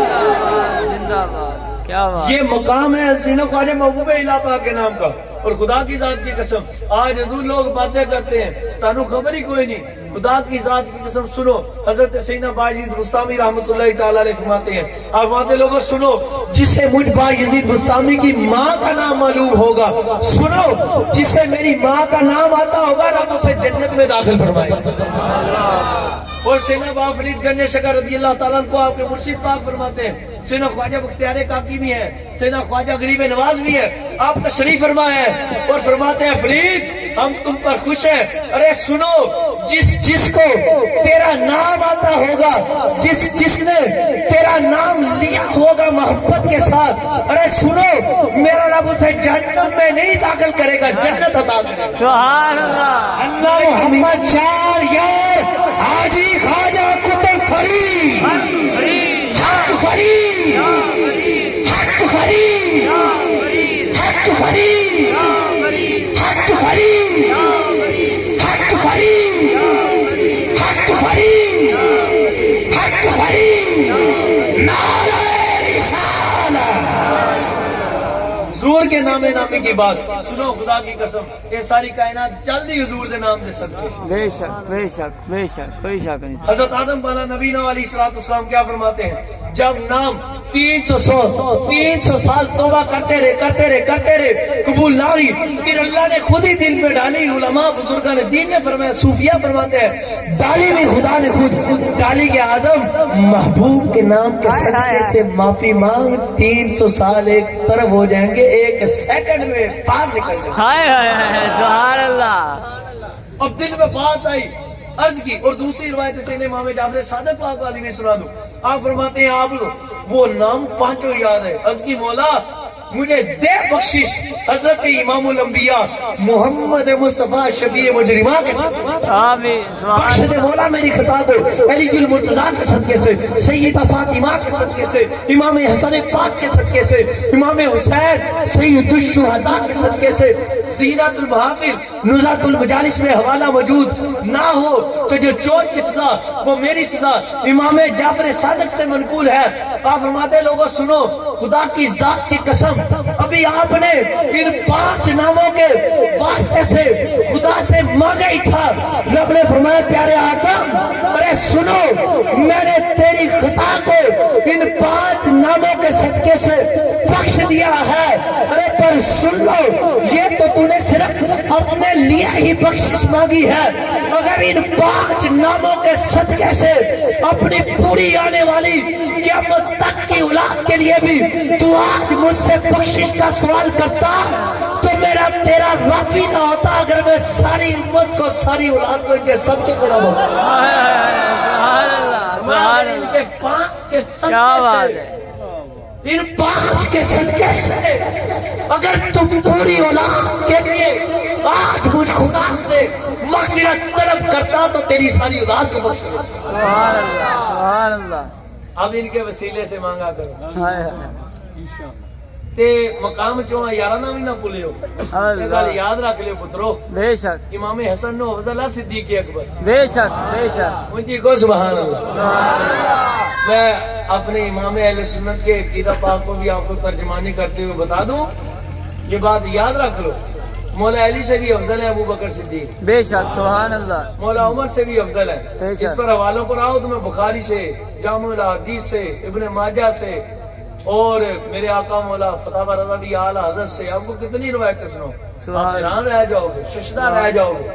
زندہ باد کیا کیا بات یہ مقام ہے حسین خواجہ محبوب الہ پاک کے نام کا. اور خدا کی ذات کی قسم آج حضور لوگ باتیں کرتے ہیں تانوں خبر ہی کوئی نہیں. خدا کی ذات کی قسم سنو, حضرت سیدنا باجید بستامی رحمۃ اللہ تعالی علیہ فرماتے ہیں, آپ فرماتے لوگوں سنو, جسے مجھ باجید بستامی کی ماں کا نام معلوم ہوگا, سنو جسے میری ماں کا نام آتا ہوگا رب اسے جنت میں داخل فرمائے گا. اور سیدنا با فرید گنج شکر رضی اللہ تعالیٰ کو آپ کے مرشد پاک فرماتے ہیں, سیدنا خواجہ بختیار کاکی بھی ہے, سیدنا خواجہ غریب نواز بھی ہے, آپ تشریف فرما ہے اور فرماتے ہیں فرید ہم تم پر خوش ہیں. ارے سنو, جس کو تیرا نام آتا ہوگا, جس نے تیرا نام لیا ہوگا محبت کے ساتھ, ارے سنو میرا رب اسے جہنم میں نہیں داخل کرے گا, جنت عطا کرے گا. سبحان اللہ. اللہ محمد چار یار حاجی خواجہ قطب فرید, حق فرید, حق فرید, حق فرید, حق فرید, حق فرید, حق فرید, حق فرید, نعرہ رسالت. حضور کے نام نامی کی بات سنو, خدا کی قسم یہ ساری کائنات جلدی حضور دے نام دے صدقے. بے شک بے شک بے شک کوئی شک نہیں. حضرت آدم والا نبی علیہ الصلوۃ والسلام کیا فرماتے ہیں, جب نام 300 سال توبہ کرتے رہے قبول نہ ہوئی, پھر اللہ نے خود ہی دل میں ڈالی. علماء بزرگان دین نے فرمایا, صوفیہ فرماتے ہیں ڈالی بھی خدا نے خود ڈالی کہ آدم محبوب کے نام کے صدقے سے معافی مانگ, 300 سال ایک طرف ہو جائیں گے, ایک سیکنڈ میں پار نکل جائیں گے. ہائے ہائے ہائے سبحان اللہ. اب دل میں بات آئی, عرض کی, اور دوسری روایت سے امام جعفر صادق پاک والی میں سنا دوں. آپ فرماتے ہیں آپ وہ نام پانچوں یاد ہے. عرض کی مولا مجھے دے بخشش حضرت امام الانبیاء محمد مصطفیٰ شفیع مجرمہ کے صدقے. آمین. بخش دے مولا میری خطا کو علی المرتضیٰ کے صدقے سے, سیدہ فاطمہ کے صدقے سے, امام حسن پاک کے صدقے سے, امام حسین سید الشہداء کے صدقے سے. زینت المحافل نزہت المجالس میں حوالہ موجود نہ ہو تو جو چور کی سزا وہ میری سزا امام جعفر صادق سے منقول ہے. آپ فرماتے لوگوں سنو, خدا کی ذات کی قسم ابھی آپ نے ان 5 ناموں کے واسطے سے خدا سے مانگا ہی تھا. رب نے فرمایا پیارے آدم ارے سنو, میں نے تیری خطا کو ان 5 ناموں کے صدقے سے بخش دیا ہے. ارے پر سن لو, یہ تو تو نے صرف اپنے لیے ہی بخشش مانگی ہے, اگر ان 5 ناموں کے صدقے سے اپنی پوری آنے والی قیامت تک کی اولاد کے لیے بھی تو آج مجھ سے بخشش کا سوال کرتا تو میرا تیرا رب ہی نہ ہوتا, اگر میں ساری امت کو ساری اولاد کو ان کے صدقے کو نہ ہوتا. سبحان اللہ سبحان ان اللہ. کے 5 کے کیا بات صدقے ہے. سے, ان 5 کے صدقے سے اگر تم پوری اولاد کے لیے آج مجھ خدا سے مغفرت طلب کرتا تو تیری ساری اولاد کو بخش دیتا. سبحان اللہ سبحان اللہ. اب ان کے وسیلے سے مانگا کرو ہائے ہائے. تے مقام چوں یارا نہ بھی نہ بھولیو, یہ گل یاد رکھ لیو پترو. بے شک امام حسن و افضل صدیق اکبر, بے شک بے شک. ان کی کو سبحان اللہ. میں اپنے امام اہل سنت کے عقیدہ پاک کو بھی آپ کو ترجمانی کرتے ہوئے بتا دوں, یہ بات یاد رکھ لو, مولا علی سے بھی افضل ہے ابو بکر صدیق, بے شک سبحان اللہ. مولا عمر سے بھی افضل ہے. بے شک. اس پر حوالوں پر آؤ تو میں بخاری سے, جامع الحدیث سے, ابن ماجہ سے, اور میرے آقا مولا فتح رضا بھی اعلی حضرت سے آپ کو کتنی روایتیں سنو, آپ حیران رہ جاؤ گے, ششدہ رہ جاؤ گے.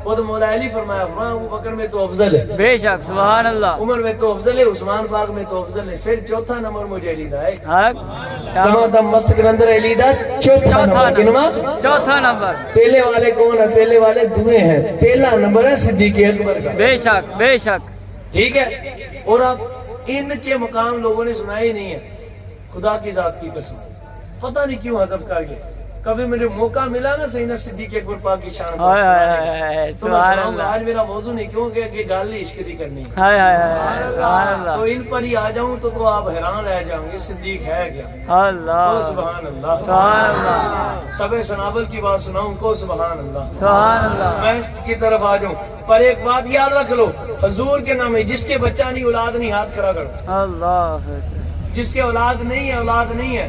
وہ تو مولا علی فرمایا ابو بکر میں تو افضل ہے, بے شک سبحان اللہ. عمر میں تو افضل ہے, عثمان پاک میں تو افضل ہے, پھر چوتھا نمبر مجھے علی دا ہے. حق دم مست کے اندر علی دا چوتھا نمبر. کنواں چوتھا نمبر. پہلے والے کون ہے, پہلے والے دوئے ہیں, پہلا نمبر ہے صدیق اکبر کا. بے شک بے شک. ٹھیک ہے, اور اب ان کے مقام لوگوں نے سنا ہی نہیں ہے. خدا کی ذات کی قسم پتہ نہیں کیوں حذف کر گئے. کبھی مجھے موقع ملا نا سیدنا صدیق اکبر پاک کی شان ہائے ہائے تو میں سبحان سناؤں گا. اللہ. آج میرا موضوع نہیں کیونکہ کہ گال عشق کی کرنی ہے, ہائے ہائے ہائے سبحان تو اللہ. ان پر ہی آ جاؤں تو آپ حیران رہ جاؤں گے صدیق ہے کیا. اللہ سبحان اللہ. سبحان اللہ سب سنابل کی بات سناؤں کو سبحان اللہ. سبحان اللہ. میں اس کی طرف آ جاؤں, پر ایک بات یاد رکھ لو, حضور کے نام ہے, جس کے بچہ نہیں اولاد نہیں ہاتھ کھڑا کرو. اللہ جس کے اولاد نہیں ہے اولاد نہیں ہے,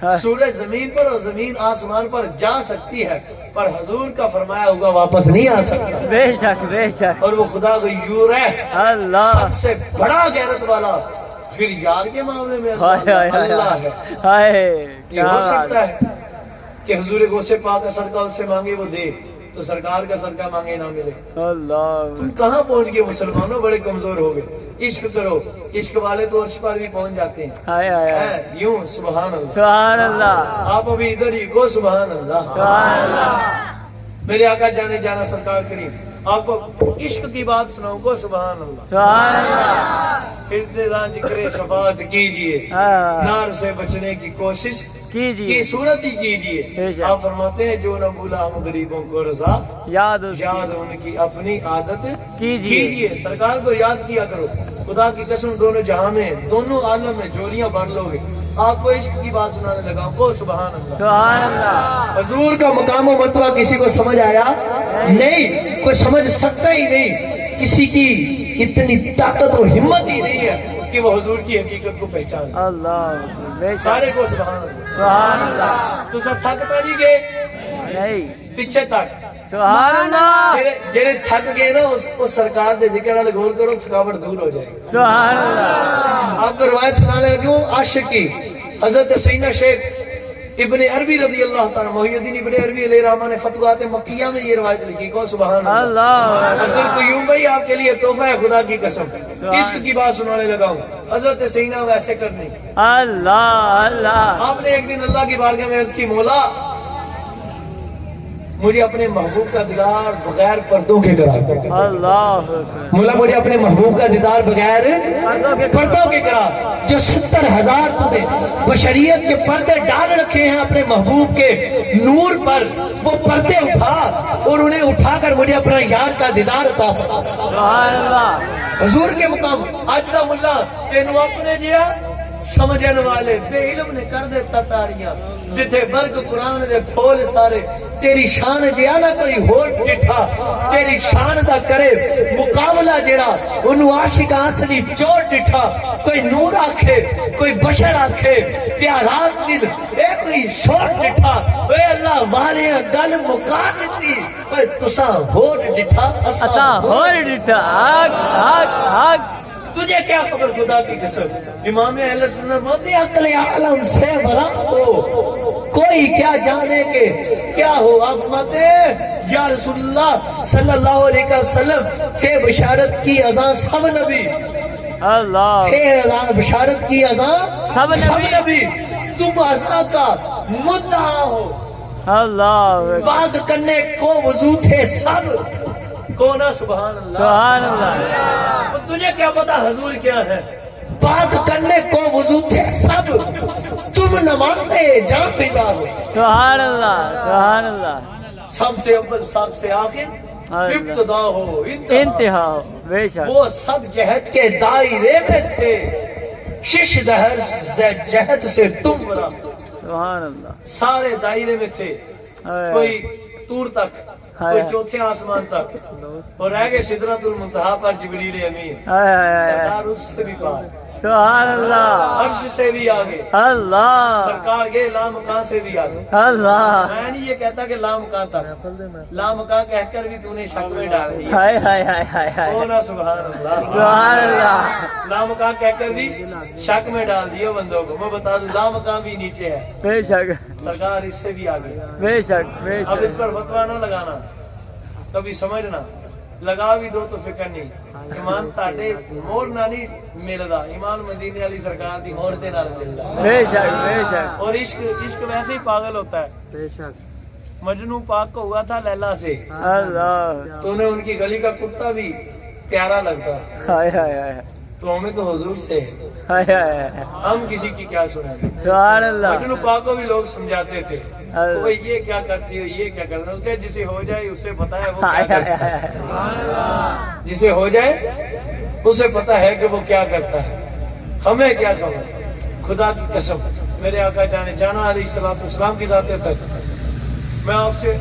سورج زمین پر اور زمین آسمان پر جا سکتی ہے، پر حضور کا فرمایا ہوا واپس نہیں آ سکتا۔ بے شک بے شک، اور وہ خدا غیور ہے، اللہ، سب سے بڑا غیرت والا۔ پھر یار کے معاملے میں ہائے ہائے اللہ ہے۔ ہائے، یہ کیا ہو بات سکتا ہے کہ حضور غوث پاک کا صدقہ اس سے مانگے وہ دے، تو سرکار کا صدقہ مانگے نہ ملے؟ اللہ، تم کہاں پہنچ گئے مسلمانوں؟ بڑے کمزور ہو گئے۔ عشق کرو، عشق والے تو عرش پر بھی پہنچ جاتے ہیں۔ ہائے ہائے ہائے، ہے یوں، سبحان اللہ۔ سبحان اللہ، آپ ابھی ادھر ہی کو سبحان اللہ۔ سبحان اللہ، میرے آقا جانے جانا سرکار کریم آپ کو عشق کی بات سناؤں کو سبحان اللہ۔ سبحان اللہ، ارتضا ذکر شفاعت کیجئے، ہاں، نار سے بچنے کی کوشش کیجیے، کی صورت ہی کیجئے۔ آپ فرماتے ہیں جو نہ بھولا ہم غریبوں کو رضا، یاد اس یاد ان کی اپنی عادت کیجیے، کیجئے۔ سرکار کو یاد کیا کرو۔ خدا کی قسم دونوں جہاں میں، دونوں عالم میں جوڑیاں بانٹ لو گے۔ آپ کو عشق کی بات سنانے لگا کو سبحان اللہ۔ سبحان اللہ، حضور کا مقام و مرتبہ کسی کو سمجھ آیا نہیں، کوئی سمجھ سکتا ہی نہیں۔ کسی کی اتنی طاقت اور ہمت ہی نہیں ہے کہ وہ حضور کی حقیقت کو پہچان۔ اللہ، بے شک، سارے کو سبحان اللہ۔ سبحان اللہ، تو سب تھک تو نہیں گئے؟ نہیں، پیچھے تک سبحان اللہ، جڑے تھک گئے نا اس سرکار دے ذکر والے غور کرو، تھکاوٹ دور ہو جائے گی۔ سبحان اللہ، آپ کو روایت سنانے لگوں عاشق کی۔ حضرت سیدنا شیخ ابن عربی رضی اللہ تعالیٰ، محی الدین ابن عربی علیہ الرحمہ نے فتوحات مکیہ میں یہ روایت لکھی کو سبحان اللہ۔ اللہ، عبد القیوم بھائی آپ کے لیے تحفہ ہے خدا کی قسم۔ عشق کی بات سنانے لگا ہوں، حضرت سیدنا ویسے کرنی۔ اللہ، اللہ، آپ نے ایک دن اللہ کی بارگاہ میں عرض کی، مولا مجھے اپنے محبوب کا دیدار بغیر پردوں کے کرا۔ اللہ، مولا مجھے اپنے محبوب کا دیدار بغیر پردوں کے کرا۔ جو 70,000 تو نے بشریت کے پردے ڈال رکھے ہیں اپنے محبوب کے نور پر، وہ پردے اٹھا اور انہیں اٹھا کر مجھے اپنا یار کا دیدار عطا فرما۔ سبحان اللہ، حضور کے مقام آج دا ملا تینوں اپنے جیا سمجھن والے بے علم نے کر دیتا تاریاں، جتھے برگ قرآن دے پھول سارے تیری شان جیا نہ کوئی ہور ڈٹھا، تیری شان دا کرے مقابلہ جڑا انہوں عاشق اصلی چور ڈٹھا۔ کوئی نور آکھے کوئی بشر آکھے پیارات دل اے کوئی شور ڈٹھا، اے اللہ والے گل مکا دیتی، اے تساں ہور ڈٹھا اسا ہور ڈٹھا، آگ آگ آگ، تجھے کیا خبر خدا کی قسم۔ امام اہل سنت موتی عقل عالم سے برق ہو، کوئی کیا جانے کے کیا ہو۔ آپ فرماتے ہیں یا رسول اللہ صلی اللہ علیہ وسلم تھے بشارت کی اذان سب نبی، اللہ، تھے بشارت کی اذان سب نبی، تم اذان کا مدعا ہو۔ اللہ، پاک کرنے کو وضو تھے سب، کونا سبحان اللہ۔ سبحان اللہ، تجھے کیا پتا حضور کیا ہے؟ پاک کرنے کو وضو تھے سب، تم نماز جان پیدا ہو۔ سبحان اللہ، سبحان اللہ، سب سے اول سب سے آخر ابتدا ہو انتہا ہو، بے شک، وہ سب جہد کے دائرے میں تھے، شش دہر جہد سے تم بنا، سبحان اللہ، سارے دائرے میں تھے۔ کوئی طور تک، کوئی چوتھے آسمان تک، اور رہ گئے سدرۃ المنتہا پر جبریل امین، سرکار اس سے بھی پار، سبحان اللہ، عرش سے بھی آگے، اللہ، سرکار گئے لامکان سے بھی آگے۔ اللہ، میں نہیں یہ کہتا کہ لامکان تک، لامکان کہہ کر بھی تو نے شک میں ڈال دیا۔ ہائے ہائے ہائے ہائے ہائے، کونا سبحان اللہ، سبحان اللہ، لامکان کہہ کر بھی شک میں ڈال دیا بندوں کو۔ میں بتا دوں لامکان بھی نیچے ہے، بے شک، سرکار اس سے بھی آگے۔ بے شک، بے اب اس شک، پر فتوا نہ لگانا، کبھی سمجھنا، لگا بھی دو تو فکر نہیں۔ ایمان تاڑے مور نہ نہیں ملدا، ایمان مدینے والی سرکار دی مور دے نال ملدا۔ بے شک، بے شک، اور عشق ویسے ہی پاگل ہوتا ہے۔ بے شک، مجنوں پاک کو ہوا تھا لیلا سے، اللہ، تو انہیں ان کی گلی کا کتا بھی پیارا لگتا، ہائے ہائے ہائے، تو ہمیں تو حضور سے ہے، ہائے ہائے، ہم کسی کی کیا سنیں گے۔ سبحان اللہ، مجنوں پاک کو بھی لوگ سمجھاتے تھے، وہ یہ کیا کرتی ہو، یہ کیا کرنا، اس کے جسے ہو جائے اسے پتا ہے وہ کیا کرتا ہے، جسے ہو جائے اسے پتا ہے کہ وہ کیا کرتا ہے، ہمیں کیا خبر۔ خدا کی قسم میرے آقا جانے جانا علیہ الصلوۃ والسلام کی ذات تک میں آپ سے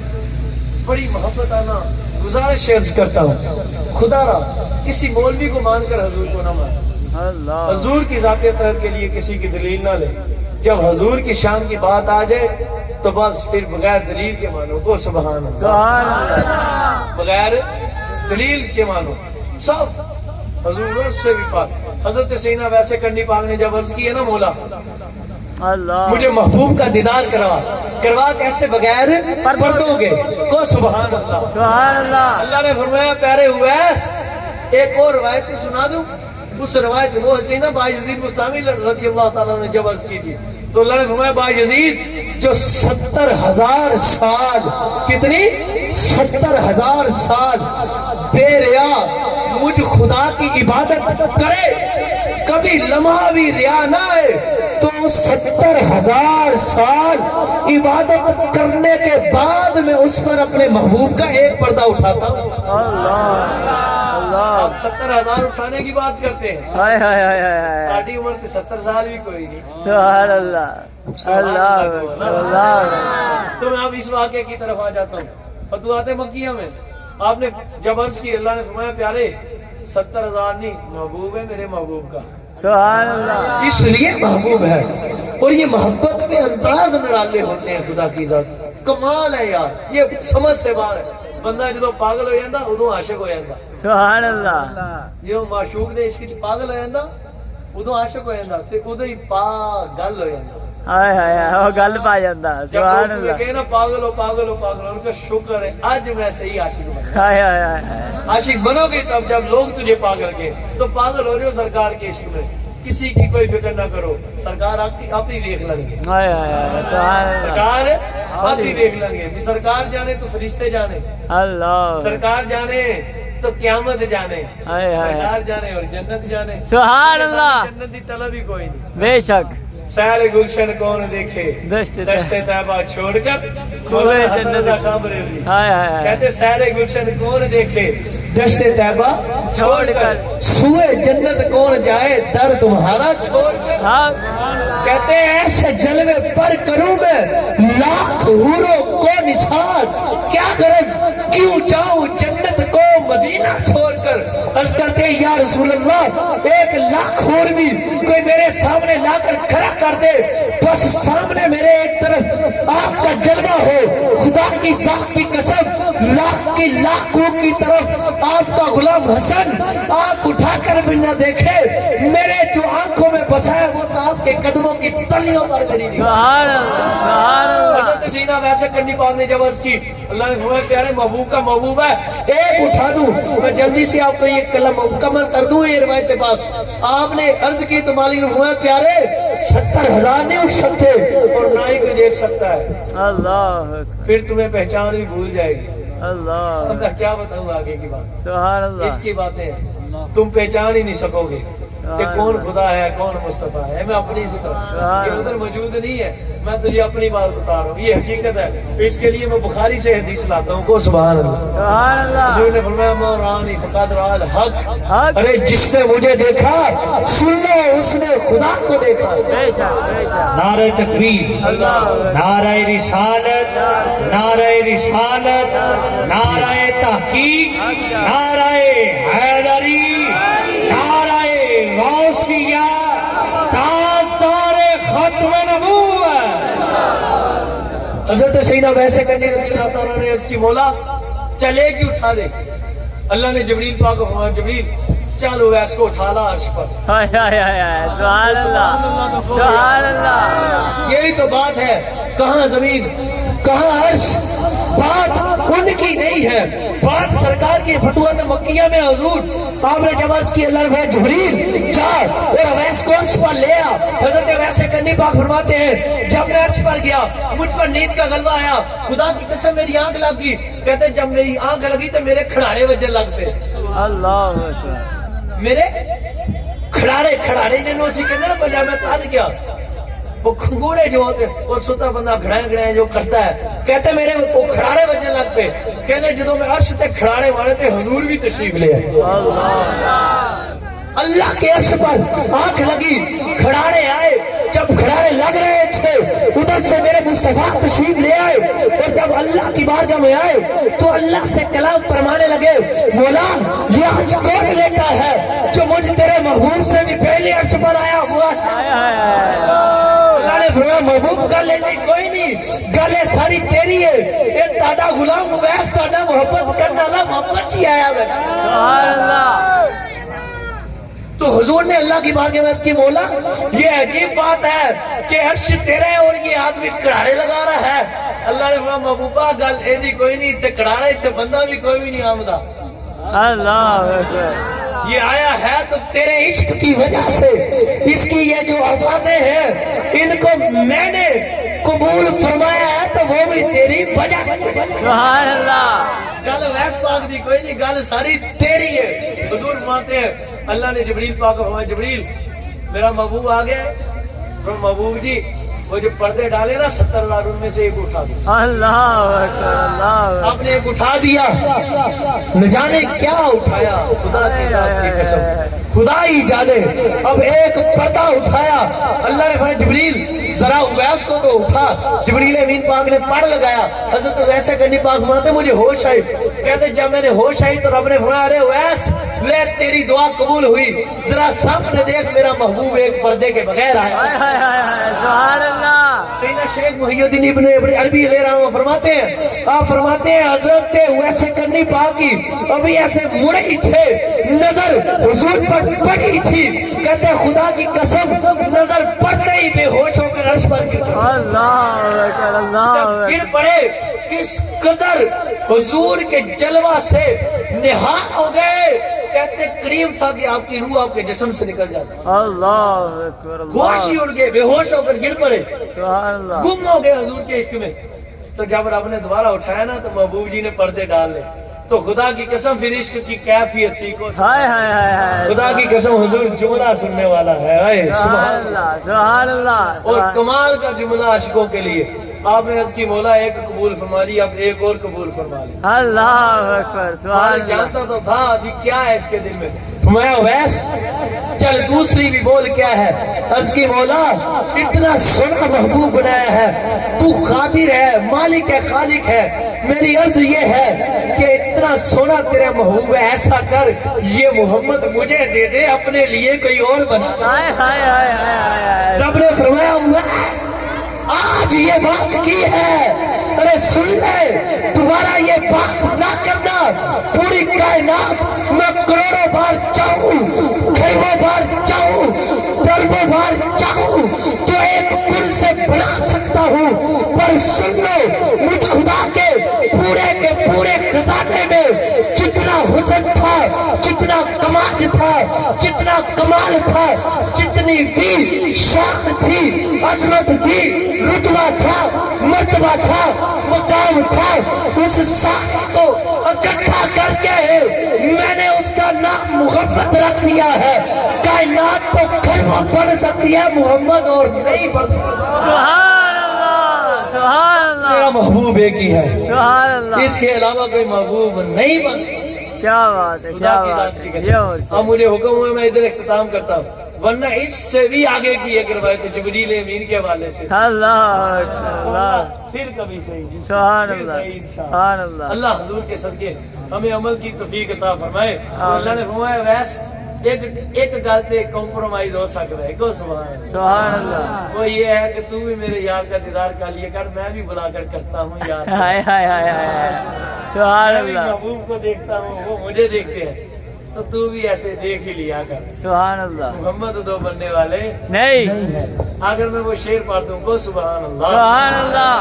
بڑی محبت آنا گزارش عرض کرتا ہوں، خدا را کسی مولوی کو مان کر حضور کو نہ مان، اللہ، حضور کی ذات تک کے لیے کسی کی دلیل نہ لے۔ جب حضور کی شان کی بات آ جائے تو بس پھر بغیر دلیل کے مانو کو سبحان اللہ، سبحان اللہ، بغیر دلیل کے مانو سب حضور سے بھی پاک۔ حضرت سیدنا ویسے کرنی پاک نے جب عرض کی ہے نا مولا اللہ، مجھے محبوب کا دیدار کروا کیسے بغیر پردوں کے کو سبحان اللہ۔ سبحان اللہ، اللہ نے فرمایا پیارے اویس ایک اور روایت سنا دوں، اس روایت وہ حسینہ باجزید مستعمی رضی اللہ تعالیٰ نے جب عرض کی تھی تو اللہ نے فرمایا باجزید جو 70,000 سال کتنی 70,000 سال بے ریا مجھ خدا کی عبادت کرے کبھی لمحہ بھی ریا نہ آئے تو 70,000 سال عبادت کرنے کے بعد میں اس پر اپنے محبوب کا ایک پردہ اٹھاتا ہوں۔ اللہ، اللہ، آپ 70,000 اٹھانے کی بات کرتے ہیں، ہائے ہائے ہائے ہائے، ساڑھی عمر کے 70 سال بھی کوئی نہیں۔ سبحان اللہ، اللہ، اللہ، تو میں اب اس واقعے کی طرف آ جاتا ہوں۔ فتوحات مکیہ میں آپ نے جب عرض کی اللہ نے فرمایا پیارے 70,000 نہیں محبوب ہے میرے محبوب کا، سبحان اللہ، اس لیے محبوب ہے۔ اور یہ محبت میں انداز نرالے ہوتے ہیں خدا کی ذات، کمال ہے یار، یہ سمجھ سے باہر ہے۔ بندہ جدو پاگل ہو جاتا ادو عاشق ہو جاتا، سبحان اللہ، جو معشوق دے عشق وچ پاگل ہو جاتا ادو عاشق ہو جاتا تے ادو ہی پاگل ہو جاتا۔ ہائے ہائے ہائے، وہ گل پا جاتا، جب سبحان لوگ اللہ، کہے نا پاگل ہو پاگل ہو پاگل ہو، ان کا شکر ہے آج میں صحیح عاشق بنا۔ ہائے ہائے ہائے، عاشق بنو گے تب جب لوگ تجھے پاگل کہے تو پاگل ہو رہے ہو سرکار کے عشق میں، کسی کی کوئی فکر نہ کرو، سرکار آپ ہی دیکھ لیں گے، ہائے ہائے ہائے، سبحان اللہ، سرکار آپ ہی دیکھ لیں گے۔ سرکار جانے تو فرشتے جانے، اللہ، سرکار جانے تو قیامت جانے، ہائے ہائے، سرکار جانے اور جنت جانے، سبحان اللہ، جنت کی طلب ہی کوئی نہیں۔ بے شک، سیر گلشن کون دیکھے دشت دشت طیبہ چھوڑ کر کھولے حسن جنت، کا خبریں دی۔ ہائے ہائے ہائے، کہتے سیر گلشن کون دیکھے دشت طیبہ چھوڑ کر، سوئے جنت کون جائے در تمہارا چھوڑ کر۔ ہاں، کہتے ہیں ایسے جلوے پر کروں میں لاکھ حوروں کو نثار، کیا غرض کیوں جاؤں جنت کو مدینہ چھوڑ کر۔ عرض کرتے ہیں یا رسول اللہ 1,00,000 حور بھی کوئی میرے سامنے لا کر کھڑا کر دے، بس سامنے میرے ایک طرف آپ کا جلوہ ہو، خدا کی ذات کی قسم لاکھ کی لاکھوں کی طرف آپ کا غلام حسن آنکھ اٹھا کر بھی نہ دیکھے، میرے جو آنکھوں میں بسا ہے وہ صاحب کے قدموں کی تلیوں پر میری نہیں۔ سبحان اللہ، سبحان اللہ، حضرت سیدنا ویسے کرنی پاک نے جب عرض کی اللہ نے فرمایا پیارے محبوب کا محبوب ہے ایک اٹھا دوں، میں جلدی سے آپ کو یہ کلمہ مکمل کر دوں یہ روایت بات۔ آپ نے عرض کی تو مالک نے فرمایا پیارے 70,000 نہیں اٹھ سکتے اور نہ ہی کوئی دیکھ سکتا ہے، اللہ، پھر تمہیں پہچان بھی بھول جائے گی۔ اللہ، اب میں کیا بتاؤں آگے کی بات، سبحان اللہ، اس کی باتیں تم پہچان ہی نہیں سکو گے کہ کون خدا ہے کون مصطفیٰ ہے۔ میں اپنی سے طرف یہ ادھر موجود نہیں ہے، میں تجھے اپنی بات بتا رہا ہوں، یہ حقیقت ہے۔ اس کے لیے میں بخاری سے حدیث لاتا ہوں کو سبحان اللہ۔ سبحان اللہ، حضور نے فرمایا مورانی فقد رأى الحق، حق، ارے جس نے مجھے دیکھا سن لو اس نے خدا کو دیکھا۔ بے شک، بے شک، نعرہ تکبیر، نعرہ رسالت، نعرہ رسالت، نعرہ تحقیق، نعرہ حیدری، نعرہ غوثیہ، تاجدار ختم نبوت۔ حضرت سیدنا ویسے کرنے رضی اللہ تعالیٰ نے اس کی مولا چلے کی اٹھا دے، اللہ نے جبریل پاک کو فرمایا جبریل چلو ویس کو اٹھا لا عرش پر۔ ہائے ہائے ہائے ہائے، سبحان اللہ، سبحان اللہ، یہی تو بات ہے، کہاں زمین کہاں عرش، بات ان کی نہیں ہے، بات سرکار کی فتوحات مکیہ میں حضور آپ نے جب عرض کی اللہ نے جبریل جا اور اویس کو عرش پر لے آ۔ حضرت ویسے کرنی پاک فرماتے ہیں جب میں عرش پر گیا مجھ پر نیند کا غلبہ آیا، خدا کی قسم میری آنکھ لگ گئی، کہتے جب میری آنکھ لگی تو میرے کھڑاڑے وجہ لگ پہ، اللہ اکبر، میرے کھڑاڑے جنہوں اسی کہنے نا پنجاب میں تاج کیا وہ کھنگوڑے جو ہوتے وہ سوتا بندہ گھڑائیں جو کرتا ہے، کہتے میرے وہ کھڑاڑے وجہ لگ پہ، کہتے جدو میں عرش تے کھڑاڑے مارے تے حضور بھی تشریف لے آئے، اللہ کے عرش پر آنکھ لگی، کھڑاڑے آئے، جب کھڑاڑے لگ رہے تھے ادھر سے میرے مصطفیٰ تشریف لے آئے، اور جب اللہ کی بارگاہ میں آئے تو اللہ سے کلام فرمانے لگے مولا یہ آج کون لیٹا ہے جو مجھ تیرے محبوب سے بھی پہلے عرش پر آیا ہوا ہے۔ اللہ نے نے فرمایا محبوب گل نہیں کوئی نہیں، گل ہے ساری تیری ہے، یہ تہاڈا غلام اویس تہاڈا محبت کرنے والا محبت ہی آیا ہے۔ سبحان اللہ۔ تو حضور نے اللہ کی بارگاہ میں اس کی مولا یہ عجیب بات ہے کہ عرش تیرا ہے اور یہ آدمی کڑاڑے لگا رہا ہے۔ اللہ نے فرمایا محبوبہ گل ایدی کوئی نہیں، تے کڑاڑے تے بندہ بھی کوئی بھی نہیں آمدا، اللہ اکبر۔ یہ آیا ہے تو تیرے عشق کی وجہ سے، اس کی یہ جو آوازیں ہیں ان کو میں نے قبول فرمایا ہے تو وہ بھی تیری وجہ سے۔ سبحان اللہ۔ گل ویس پاک دی کوئی نہیں، گل ساری تیری ہے۔ حضور فرماتے ہیں اللہ نے جبریل پاک کو فرمایا جبریل میرا محبوب آ گیا ہے۔ محبوب جی وہ جو پردے ڈالے نا 70 لاکھ ان میں سے ایک اٹھا دیا۔ اللہ اکبر، اللہ اکبر۔ آپ نے ایک اٹھا دیا، نہ جانے کیا اٹھایا، خدا کی ذات کی قسم خدا ہی جانے۔ اب ایک پردہ اٹھایا، اللہ نے فرمایا جبریل ذرا اویس کو تو اٹھا۔ جبریل امین پاک نے پڑھ لگایا، حضرت اویس کرنی پاک فرماتے مجھے ہوش آئی، کہتے جب میں نے ہوش آئی تو رب نے فرمایا ارے اویس لے تیری دعا قبول ہوئی، ذرا سامنے دیکھ میرا محبوب ایک پردے کے بغیر آیا۔ سبحان اللہ۔ سیدنا شیخ محی الدین ابن عربی علیہ الرحمہ فرماتے ہیں، آپ فرماتے ہیں حضرت اویس کرنی پاک کی ابھی ایسے مڑے ہی تھے، نظر حضور پر پڑی تھی، کہتے خدا کی قسم نظر پڑتے ہی بے ہوش ہو کر عرش پر گر پڑے۔ اللہ اکبر، اللہ جب گر پڑے اس قدر حضور کے جلوہ سے نہال ہو گئے، کہتے قریب تھا کہ آپ کی روح آپ کے جسم سے نکل جاتی، اللہ اکبر، ہوش ہی اڑ گئے، بے ہوش ہو کر گر پڑے، سبحان اللہ۔ گم ہو گئے حضور کے عشق میں۔ تو جب رب نے دوبارہ اٹھایا نا تو محبوب جی نے پردے ڈال لے، تو خدا کی قسم پھر عشق کی کیفیت تھی کو ہائے ہائے ہائے ہائے، خدا کی قسم حضور جملہ سننے والا ہے، سبحان اللہ، سبحان اللہ۔ اور کمال کا جملہ عاشقوں کے لیے آپ نے عرض کی مولا ایک قبول فرما لی، اب ایک اور قبول فرما لی۔ اللہ اکبر، سبحان اللہ۔ جانتا تو تھا ابھی کیا ہے اس کے دل میں، فرمایا ویس چل دوسری بھی بول کیا ہے، عرض کی مولا اتنا سونا محبوب بنایا ہے، تو قادر ہے، مالک ہے، خالق ہے، میری عرض یہ ہے کہ اتنا سونا تیرے محبوب ہے، ایسا کر یہ محمد مجھے دے دے، اپنے لیے کوئی اور بنا دے۔ ہائے ہائے ہائے ہائے ہائے۔ رب نے فرمایا ویس آج یہ بات کی ہے، ارے سن لے دوبارہ یہ بات نہ کرنا، پوری کائنات میں کروڑوں بار چاہوں، کروڑوں بار چاہوں، اربوں بار چاہوں تو ایک کل سے بنا سکتا ہوں، پر سن لو مجھ خدا کے پورے خزانے میں جتنا حسن تھا، جتنا کمال تھا، جتنا کمال تھا، جتنی بھی شان تھی، عظمت تھی، رتبہ تھا، مرتبہ تھا، مقام تھا، اس سارے کو اکٹھا کر کے میں نے اس کا نام محمد رکھ دیا ہے۔ کائنات تو کلمہ پڑھ سکتی ہے محمد اور نہیں پڑھ سکتی۔ سبحان اللہ، سبحان میرا اللہ، محبوب ایک ہی ہے، سبحان اللہ۔ اس کے علاوہ کوئی محبوب نہیں بن سکتا۔ کیا بات ہے، خدا کیا کی بات ذات کی ہے۔ قسم اب مجھے حکم ہوا میں ادھر اختتام کرتا ہوں، ورنہ اس سے بھی آگے کی ایک روایت جبریل امین کے حوالے سے اللہ اکبر، اللہ، پھر کبھی صحیح سبحان پھر اللہ، صحیح انشاءاللہ۔ سبحان اللہ۔ اللہ حضور کے صدقے ہمیں عمل کی توفیق عطا فرمائے، اور اللہ نے فرمایا ویس ایک گل تے کمپرومائز ہو سکتا ہے، کو سبحان اللہ۔ سبحان اللہ۔ وہ یہ ہے کہ تو بھی میرے یار کا دیدار کر لیا کر، میں بھی بلا کر کرتا ہوں یار سے۔ ہائے ہائے ہائے ہائے، سبحان میں بھی اللہ، محبوب کو دیکھتا ہوں، وہ مجھے دیکھتے ہیں، تو تو بھی ایسے دیکھ ہی لیا کر۔ سبحان اللہ۔ محمد دو بننے والے نہیں، اگر میں وہ شعر پڑھ دوں کو سبحان اللہ۔ سبحان اللہ۔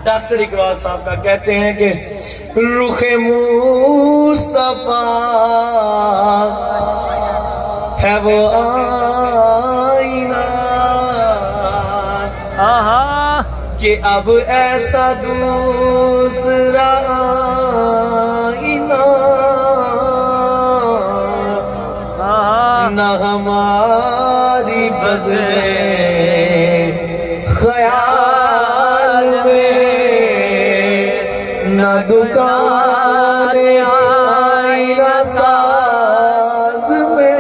ڈاکٹر اقبال صاحب کا کہتے ہیں کہ رخ مصطفیٰ ہے وہ آئینہ آہا، کہ اب ایسا دوسرا آئینہ آہا، نہ ہماری بزے خیال میں، نہ دکان آئینہ ساز میں۔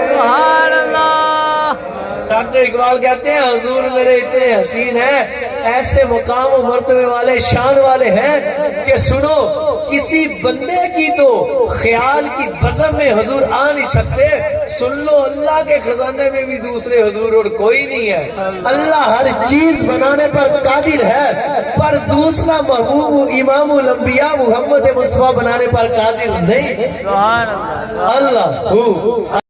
سبحان اللہ۔ ڈاکٹر اقبال کہتے ہیں حضور میرے اتنے حسین ہیں، ایسے مقام و مرتبے والے شان والے ہیں کہ سنو کسی بندے کی تو خیال کی بزم میں حضور آ نہیں سکتے، سن لو اللہ کے خزانے میں بھی دوسرے حضور اور کوئی نہیں ہے. اللہ ہر چیز بنانے پر قادر ہے پر دوسرا محبوب امام الانبیاء محمد مصطفیٰ بنانے پر قادر نہیں. سبحان اللہ. اللہ